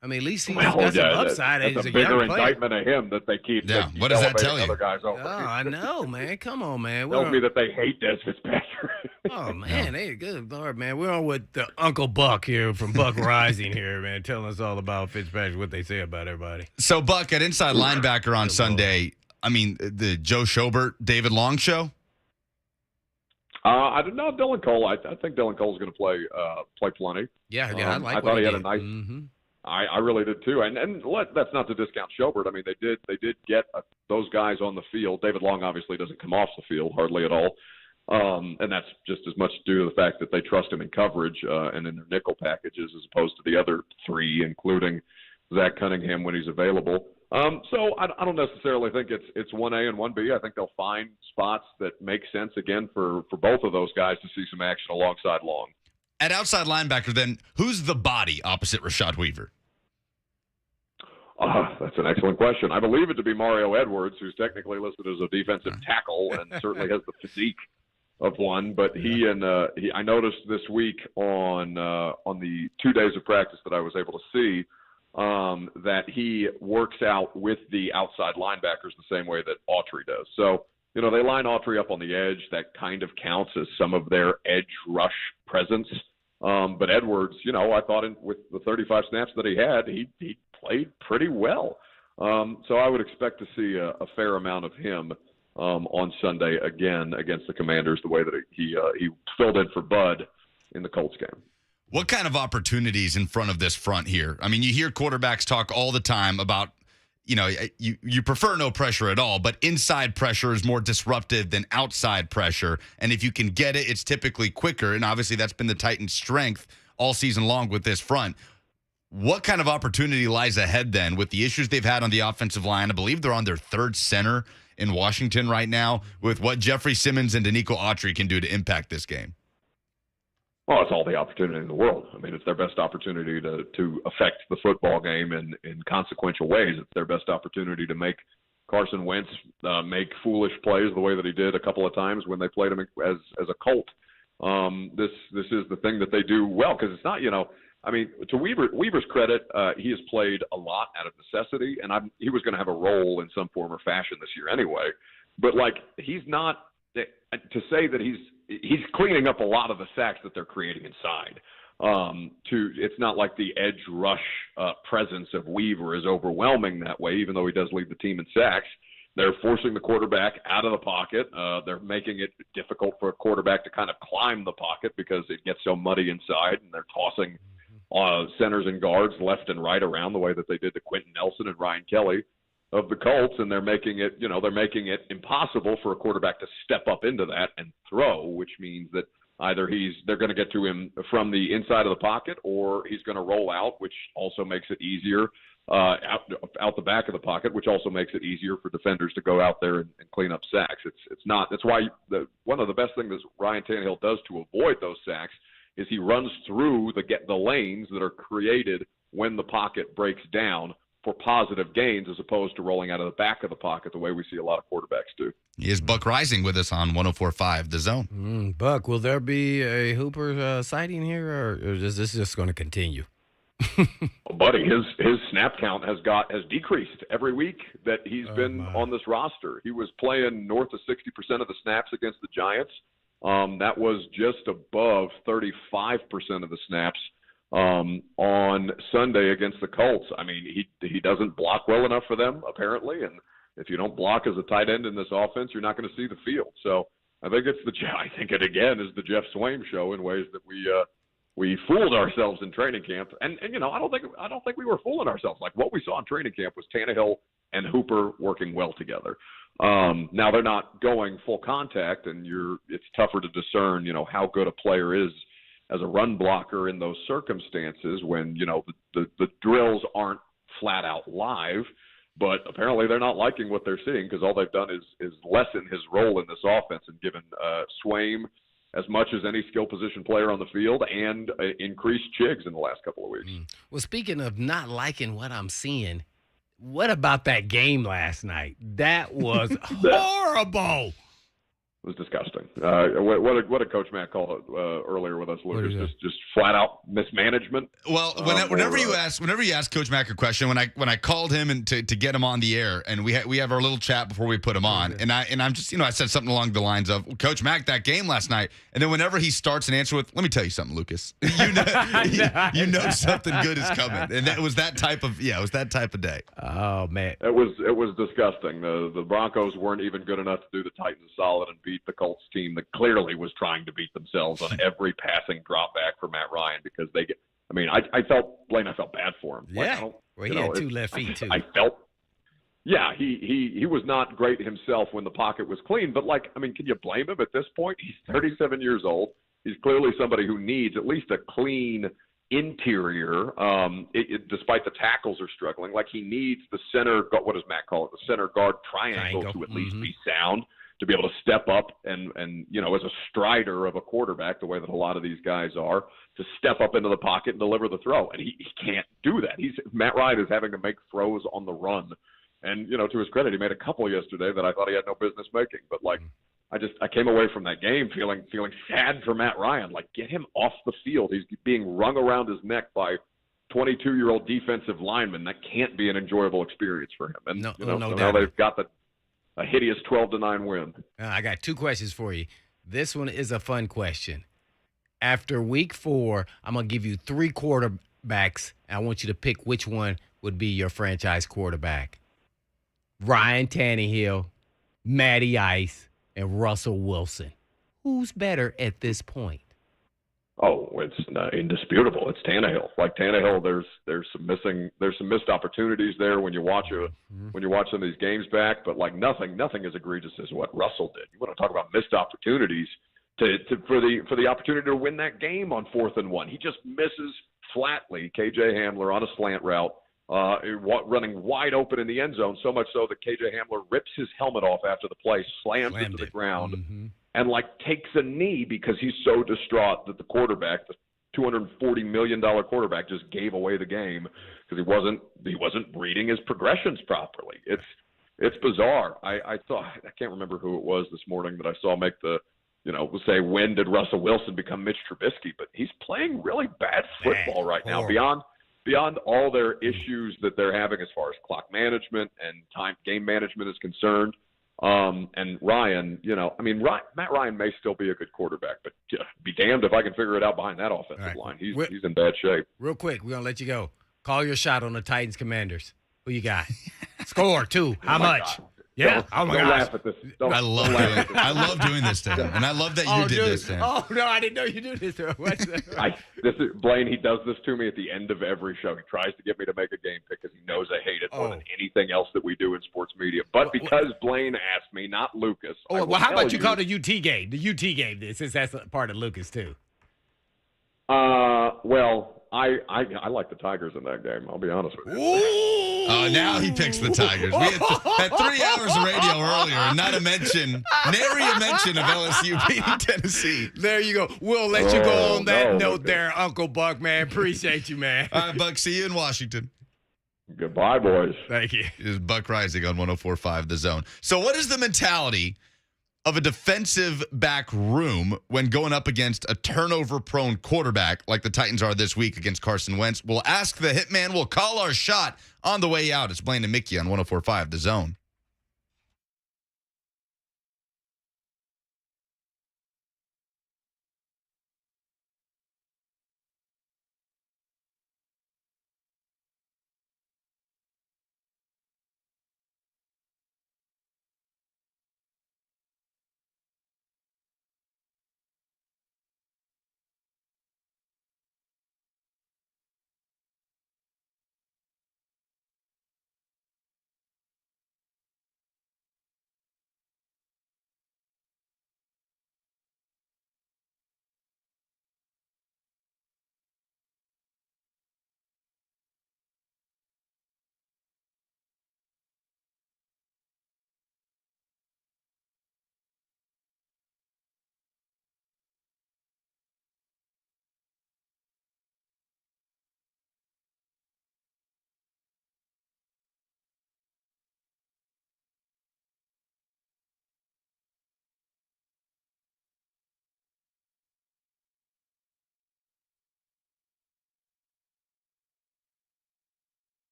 I mean, at least he's got some upside.
That's
He's
a
a
bigger
young player.
indictment of him that they keep.
Yeah, what does that tell you?
Other guys over.
Oh, I know, man. Come on, man.
Tells me that they hate Des Fitzpatrick.
Oh, man. Hey, good Lord, man. We're on with the Uncle Buck here from Buck Reising here, man, telling us all about Fitzpatrick, what they say about everybody.
So, Buck, at inside linebacker on Sunday, I mean, the Joe Schobert, David Long show?
I don't know Dylan Cole. I think Dylan Cole's going to play plenty.
Yeah, I like
I
what
thought he had
did.
a nice.
Mm-hmm.
I really did too, and that's not to discount Schobert. I mean, they did get those guys on the field. David Long obviously doesn't come off the field hardly at all, and that's just as much due to the fact that they trust him in coverage and in their nickel packages as opposed to the other three, including Zach Cunningham when he's available. So I don't necessarily think it's 1A and 1B. I think they'll find spots that make sense again for both of those guys to see some action alongside Long.
At outside linebacker, then, who's the body opposite Rashad Weaver?
That's an excellent question. I believe it to be Mario Edwards, who's technically listed as a defensive tackle and certainly has the physique of one. But I noticed this week on the 2 days of practice that I was able to see that he works out with the outside linebackers the same way that Autry does. So, they line Autry up on the edge. That kind of counts as some of their edge rush presence. But Edwards, I thought with the 35 snaps that he had, he played pretty well. So I would expect to see a fair amount of him on Sunday again against the Commanders, the way that he filled in for Bud in the Colts game.
What kind of opportunities in front of this front here? I mean, you hear quarterbacks talk all the time about, you prefer no pressure at all, but inside pressure is more disruptive than outside pressure. And if you can get it, it's typically quicker. And obviously that's been the Titans' strength all season long with this front. What kind of opportunity lies ahead then with the issues they've had on the offensive line? I believe they're on their third center in Washington right now, with what Jeffrey Simmons and Danico Autry can do to impact this game.
Well, it's all the opportunity in the world. I mean, it's their best opportunity to affect the football game in consequential ways. It's their best opportunity to make Carson Wentz make foolish plays the way that he did a couple of times when they played him as a Colt. This is the thing that they do well, because it's not, to Weaver's credit, he has played a lot out of necessity, and he was going to have a role in some form or fashion this year anyway. But, he's not – to say that he's cleaning up a lot of the sacks that they're creating inside. It's not like the edge rush presence of Weaver is overwhelming that way, even though he does lead the team in sacks. They're forcing the quarterback out of the pocket. They're making it difficult for a quarterback to kind of climb the pocket because it gets so muddy inside, and they're tossing centers and guards left and right around the way that they did to Quentin Nelson and Ryan Kelly of the Colts, and they're making it impossible for a quarterback to step up into that and throw, which means that either they're going to get to him from the inside of the pocket, or he's going to roll out, which also makes it easier out the back of the pocket, which also makes it easier for defenders to go out there and clean up sacks. That's why one of the best things that Ryan Tannehill does to avoid those sacks is he runs through the lanes that are created when the pocket breaks down for positive gains, as opposed to rolling out of the back of the pocket the way we see a lot of quarterbacks do.
He is Buck Reising with us on 104.5 The Zone.
Buck, will there be a Hooper sighting here, or is this just going to continue?
Well, buddy, his snap count has decreased every week that he's been on this roster. He was playing north of 60% of the snaps against the Giants. That was just above 35% of the snaps on Sunday against the Colts. I mean, he doesn't block well enough for them, apparently, and if you don't block as a tight end in this offense, you're not going to see the field. So I think I think it again is the Jeff Swaim show in ways that we fooled ourselves in training camp. And I don't think we were fooling ourselves. Like, what we saw in training camp was Tannehill and Hooper working well together. Now they're not going full contact, and it's tougher to discern, how good a player is as a run blocker in those circumstances when, the drills aren't flat out live. But apparently they're not liking what they're seeing, because all they've done is lessen his role in this offense and given Swaim as much as any skill position player on the field and increased Chiggs in the last couple of weeks.
Well, speaking of not liking what I'm seeing, what about that game last night? That was horrible.
It was disgusting. What did Coach Matt call it earlier with us, Lucas? Just flat out mismanagement.
Well, whenever you ask Coach Mack a question, when I called him and to get him on the air, and we have our little chat before we put him on, and I'm just I said something along the lines of, Coach Mack, that game last night, and then whenever he starts an answer with, let me tell you something, Lucas, you know something good is coming, and it was that type of day.
Oh man,
it was disgusting. The Broncos weren't even good enough to do the Titans solid and beat the Colts team that clearly was trying to beat themselves on every passing drop back for Matt Ryan, because I felt bad for him.
Yeah. He had two left feet too.
He was not great himself when the pocket was clean, but can you blame him at this point? He's 37 years old. He's clearly somebody who needs at least a clean interior, despite the tackles are struggling. Like, he needs the center, what does Matt call it? The center guard triangle to at least be sound, to be able to step up and as a strider of a quarterback, the way that a lot of these guys are, to step up into the pocket and deliver the throw. And he can't do that. Matt Ryan is having to make throws on the run. And, to his credit, he made a couple yesterday that I thought he had no business making. But, I came away from that game feeling sad for Matt Ryan. Get him off the field. He's being wrung around his neck by 22-year-old defensive linemen. That can't be an enjoyable experience for him. And, now they've got a hideous 12-9 win.
I got two questions for you. This one is a fun question. After week 4, I'm going to give you 3 quarterbacks, and I want you to pick which one would be your franchise quarterback. Ryan Tannehill, Matty Ice, and Russell Wilson. Who's better at this point?
Oh, it's indisputable. It's Tannehill. Tannehill, there's some missed opportunities there when you watch some of these games back, but nothing as egregious as what Russell did. You want to talk about missed opportunities for the opportunity to win that game on 4th and 1. He just misses flatly. KJ Hamler on a slant route, running wide open in the end zone, so much so that KJ Hamler rips his helmet off after the play, slams it to the ground. And takes a knee because he's so distraught that the quarterback, the $240 million quarterback, just gave away the game because he wasn't reading his progressions properly. It's bizarre. I can't remember who it was this morning that I saw make we'll say, when did Russell Wilson become Mitch Trubisky? But he's playing really bad football right now. Beyond all their issues that they're having as far as clock management and game management is concerned. And Ryan, Matt Ryan may still be a good quarterback, but be damned if I can figure it out behind that offensive line. He's in bad shape.
Real quick, we're going to let you go. Call your shot on the Titans Commanders. Who you got? Score, 2. How much?
God.
Yeah.
Don't laugh at this.
I love doing this to him, and I love that you did this to him.
Oh no, I didn't know you do this to him.
Blaine. He does this to me at the end of every show. He tries to get me to make a game pick because he knows I hate it more than anything else that we do in sports media. But because Blaine asked me, not Lucas.
Oh well, how about you call the UT game? The UT game, since that's a part of Lucas too.
Well, I like the Tigers in that game. I'll be honest with you.
Oh, now he picks the Tigers. We had 3 hours of radio earlier, and nary a mention of LSU beating Tennessee.
There you go. We'll let you go on that note there, Uncle Buck, man. Appreciate you, man.
All right, Buck, see you in Washington.
Goodbye, boys.
Thank you.
This is Buck Reising on 104.5 The Zone. So what is the mentality of a defensive back room when going up against a turnover-prone quarterback like the Titans are this week against Carson Wentz? We'll ask the hitman. We'll call our shot on the way out. It's Blaine and Mickey on 104.5 The Zone.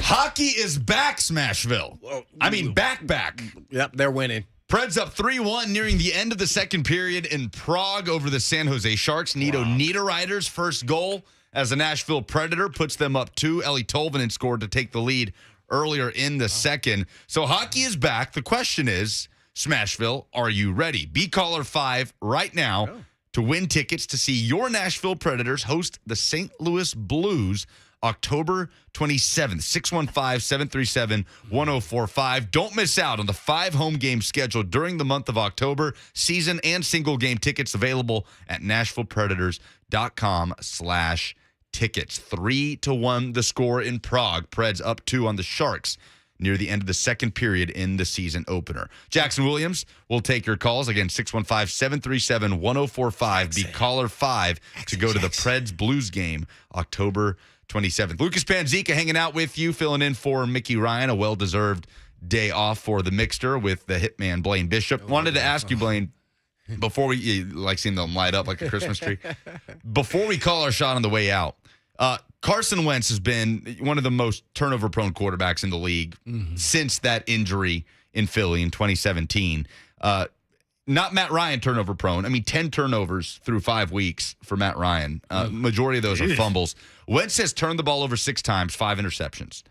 Hockey is back, Smashville. I mean, back.
Yep, they're winning.
Preds up 3-1 nearing the end of the second period in Prague over the San Jose Sharks. Nito Niederreiter's first goal as the Nashville Predator puts them up 2. Eli Tolvanen scored to take the lead earlier in the second. So hockey is back. The question is, Smashville, are you ready? Be caller 5 right now to win tickets to see your Nashville Predators host the St. Louis Blues October 27th, 615-737-1045. Don't miss out on the 5 home games scheduled during the month of October. Season and single game tickets available at NashvillePredators.com/tickets. 3-1 the score in Prague. Preds up 2 on the Sharks near the end of the second period in the season opener. Jackson Williams will take your calls. Again, 615-737-1045. Be caller 5 to go to the Preds Blues game October 27th. Lucas Panzica hanging out with you, filling in for Mickey Ryan, a well-deserved day off for the Mixter with the hitman Blaine Bishop. Wanted to ask you, Blaine, before we like seeing them light up like a Christmas tree, before we call our shot on the way out, Carson Wentz has been one of the most turnover-prone quarterbacks in the league since that injury in Philly in 2017. Not Matt Ryan turnover-prone. I mean, 10 turnovers through 5 weeks for Matt Ryan. Majority of those are fumbles. Wentz has turned the ball over 6 times, 5 interceptions.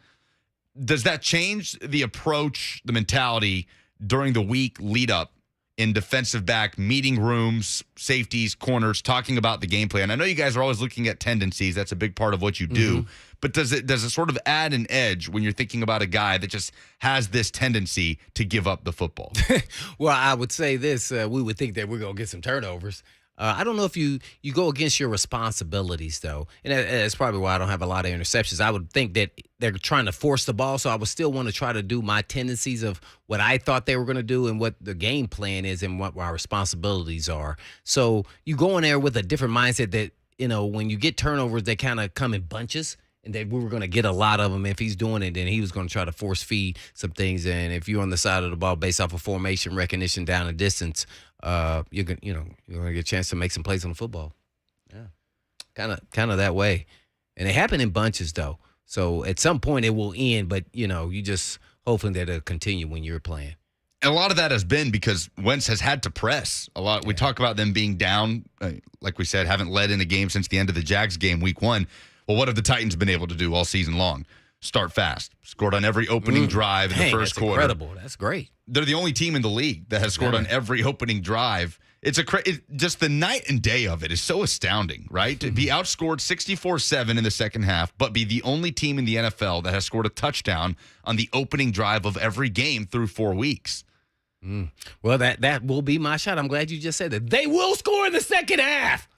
Does that change the approach, the mentality during the week lead-up in defensive back meeting rooms, safeties, corners, talking about the game plan? I know you guys are always looking at tendencies. That's a big part of what you do. But does it sort of add an edge when you're thinking about a guy that just has this tendency to give up the football?
Well, I would say this. We would think that we're going to get some turnovers. I don't know if you go against your responsibilities, though. And that's probably why I don't have a lot of interceptions. I would think that they're trying to force the ball, so I would still want to try to do my tendencies of what I thought they were going to do and what the game plan is and what our responsibilities are. So you go in there with a different mindset that, when you get turnovers, they kind of come in bunches. And that we were going to get a lot of them. If he's doing it, then he was going to try to force feed some things. And if you're on the side of the ball based off of formation recognition down a distance, you're going to get a chance to make some plays on the football. Yeah, kind of that way. And it happened in bunches though. So at some point it will end, but you just hoping that it'll continue when you're playing.
And a lot of that has been because Wentz has had to press a lot. We talk about them being down, like we said, haven't led in a game since the end of the Jags game, week 1. Well, what have the Titans been able to do all season long? Start fast. Scored on every opening drive in the first quarter.
Incredible. That's great.
They're the only team in the league that has scored on every opening drive. It's just the night and day of it is so astounding, right? To be outscored 64-7 in the second half, but be the only team in the NFL that has scored a touchdown on the opening drive of every game through 4 weeks.
Well, that will be my shot. I'm glad you just said that. They will score in the second half.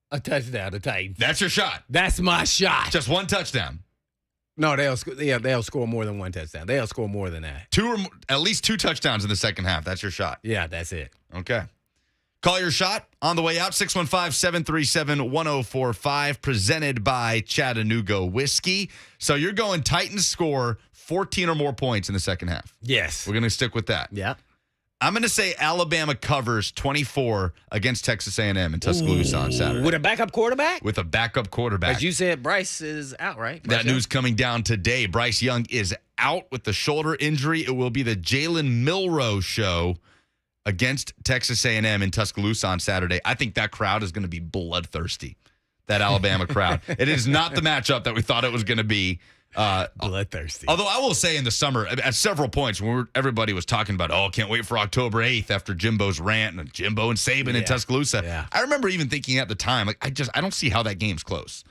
A touchdown to Titans.
That's your shot.
That's my shot.
Just one touchdown.
No, they'll score more than one touchdown. They'll score more than that.
At least 2 touchdowns in the second half. That's your shot.
Yeah, that's it.
Okay. Call your shot on the way out. 615-737-1045. Presented by Chattanooga Whiskey. So you're going Titans score 14 or more points in the second half.
Yes.
We're going to stick with that.
Yeah.
I'm going to say Alabama covers 24 against Texas A&M in Tuscaloosa on Saturday.
With a backup quarterback?
With a backup quarterback.
As you said, Bryce is out, right?
That news coming down today. Bryce Young is out with the shoulder injury. It will be the Jalen Milroe show against Texas A&M in Tuscaloosa on Saturday. I think that crowd is going to be bloodthirsty, that Alabama crowd. It is not the matchup that we thought it was going to be.
Bloodthirsty.
Although I will say in the summer, at several points, when everybody was talking about, can't wait for October 8th after Jimbo's rant and Jimbo and Saban in Tuscaloosa. Yeah. I remember even thinking at the time, I don't see how that game's close.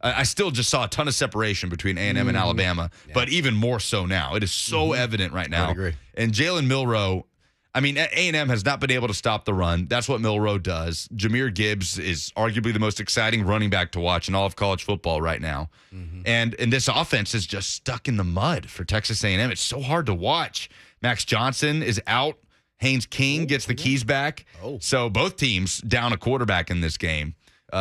I still just saw a ton of separation between A&M and Alabama, but even more so now. It is so evident right now.
I agree.
And Jalen Milroe, A&M has not been able to stop the run. That's what Milroe does. Jahmyr Gibbs is arguably the most exciting running back to watch in all of college football right now. And this offense is just stuck in the mud for Texas A&M. It's so hard to watch. Max Johnson is out. Haynes King gets the keys back. So both teams down a quarterback in this game.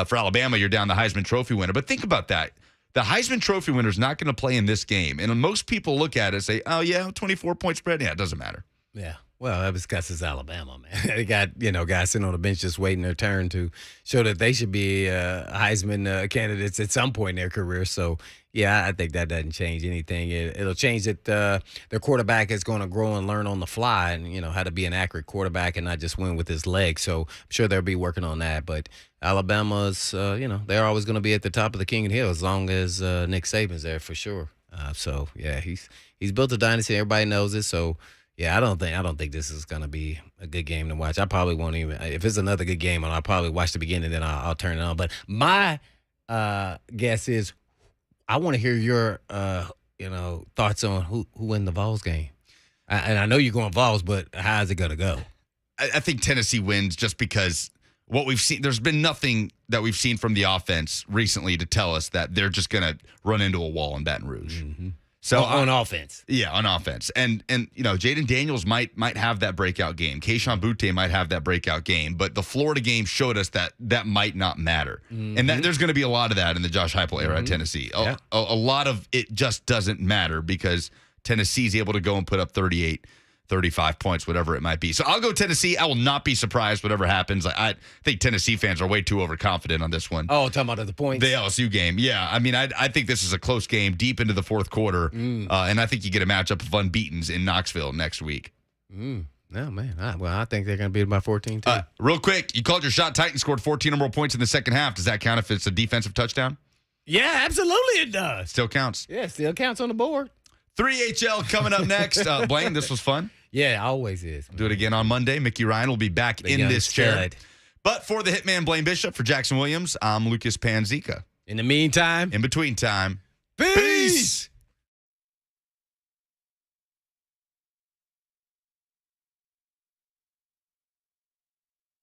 For Alabama, you're down the Heisman Trophy winner. But think about that. The Heisman Trophy winner is not going to play in this game. And most people look at it and say, 24-point spread. Yeah, it doesn't matter.
Yeah. Well, that was because it's Alabama, man. They got, guys sitting on the bench just waiting their turn to show that they should be Heisman candidates at some point in their career. So, yeah, I think that doesn't change anything. It'll change that their quarterback is going to grow and learn on the fly and, how to be an accurate quarterback and not just win with his legs. So, I'm sure they'll be working on that. But Alabama's, they're always going to be at the top of the King of the Hill as long as Nick Saban's there for sure. So, yeah, he's built a dynasty. Everybody knows it. So, yeah, I don't think this is gonna be a good game to watch. I probably won't even. If it's another good game, I'll probably watch the beginning, then I'll turn it on. But my guess is, I want to hear your thoughts on who win the Vols game. And I know you're going Vols, but how's it gonna go?
I think Tennessee wins just because what we've seen. There's been nothing that we've seen from the offense recently to tell us that they're just gonna run into a wall in Baton Rouge.
Mm-hmm.
So
on offense.
Yeah, on offense. And Jaden Daniels might have that breakout game. Keyshawn Butte might have that breakout game, but the Florida game showed us that might not matter. Mm-hmm. And that there's going to be a lot of that in the Josh Heupel era at Tennessee.
Yeah.
A lot of it just doesn't matter because Tennessee's able to go and put up 38, 35 points, whatever it might be. So I'll go Tennessee. I will not be surprised whatever happens. I think Tennessee fans are way too overconfident on this one.
Oh, talking about the points?
The LSU game. Yeah. I mean, I think this is a close game deep into the fourth quarter. And I think you get a matchup of unbeatens in Knoxville next week.
No, man. I think they're going to beat by 14, too.
Real quick, you called your shot. Titans scored 14 or more points in the second half. Does that count if it's a defensive touchdown?
Yeah, absolutely it does.
Still counts.
Yeah, still counts on the board.
3HL coming up next. Blaine, this was fun.
Yeah, always is. Man.
Do it again on Monday. Mickey Ryan will be back in this chair.
Stud.
But for the hitman Blaine Bishop, for Jackson Williams, I'm Lucas Panzica.
In the meantime,
in between time,
peace.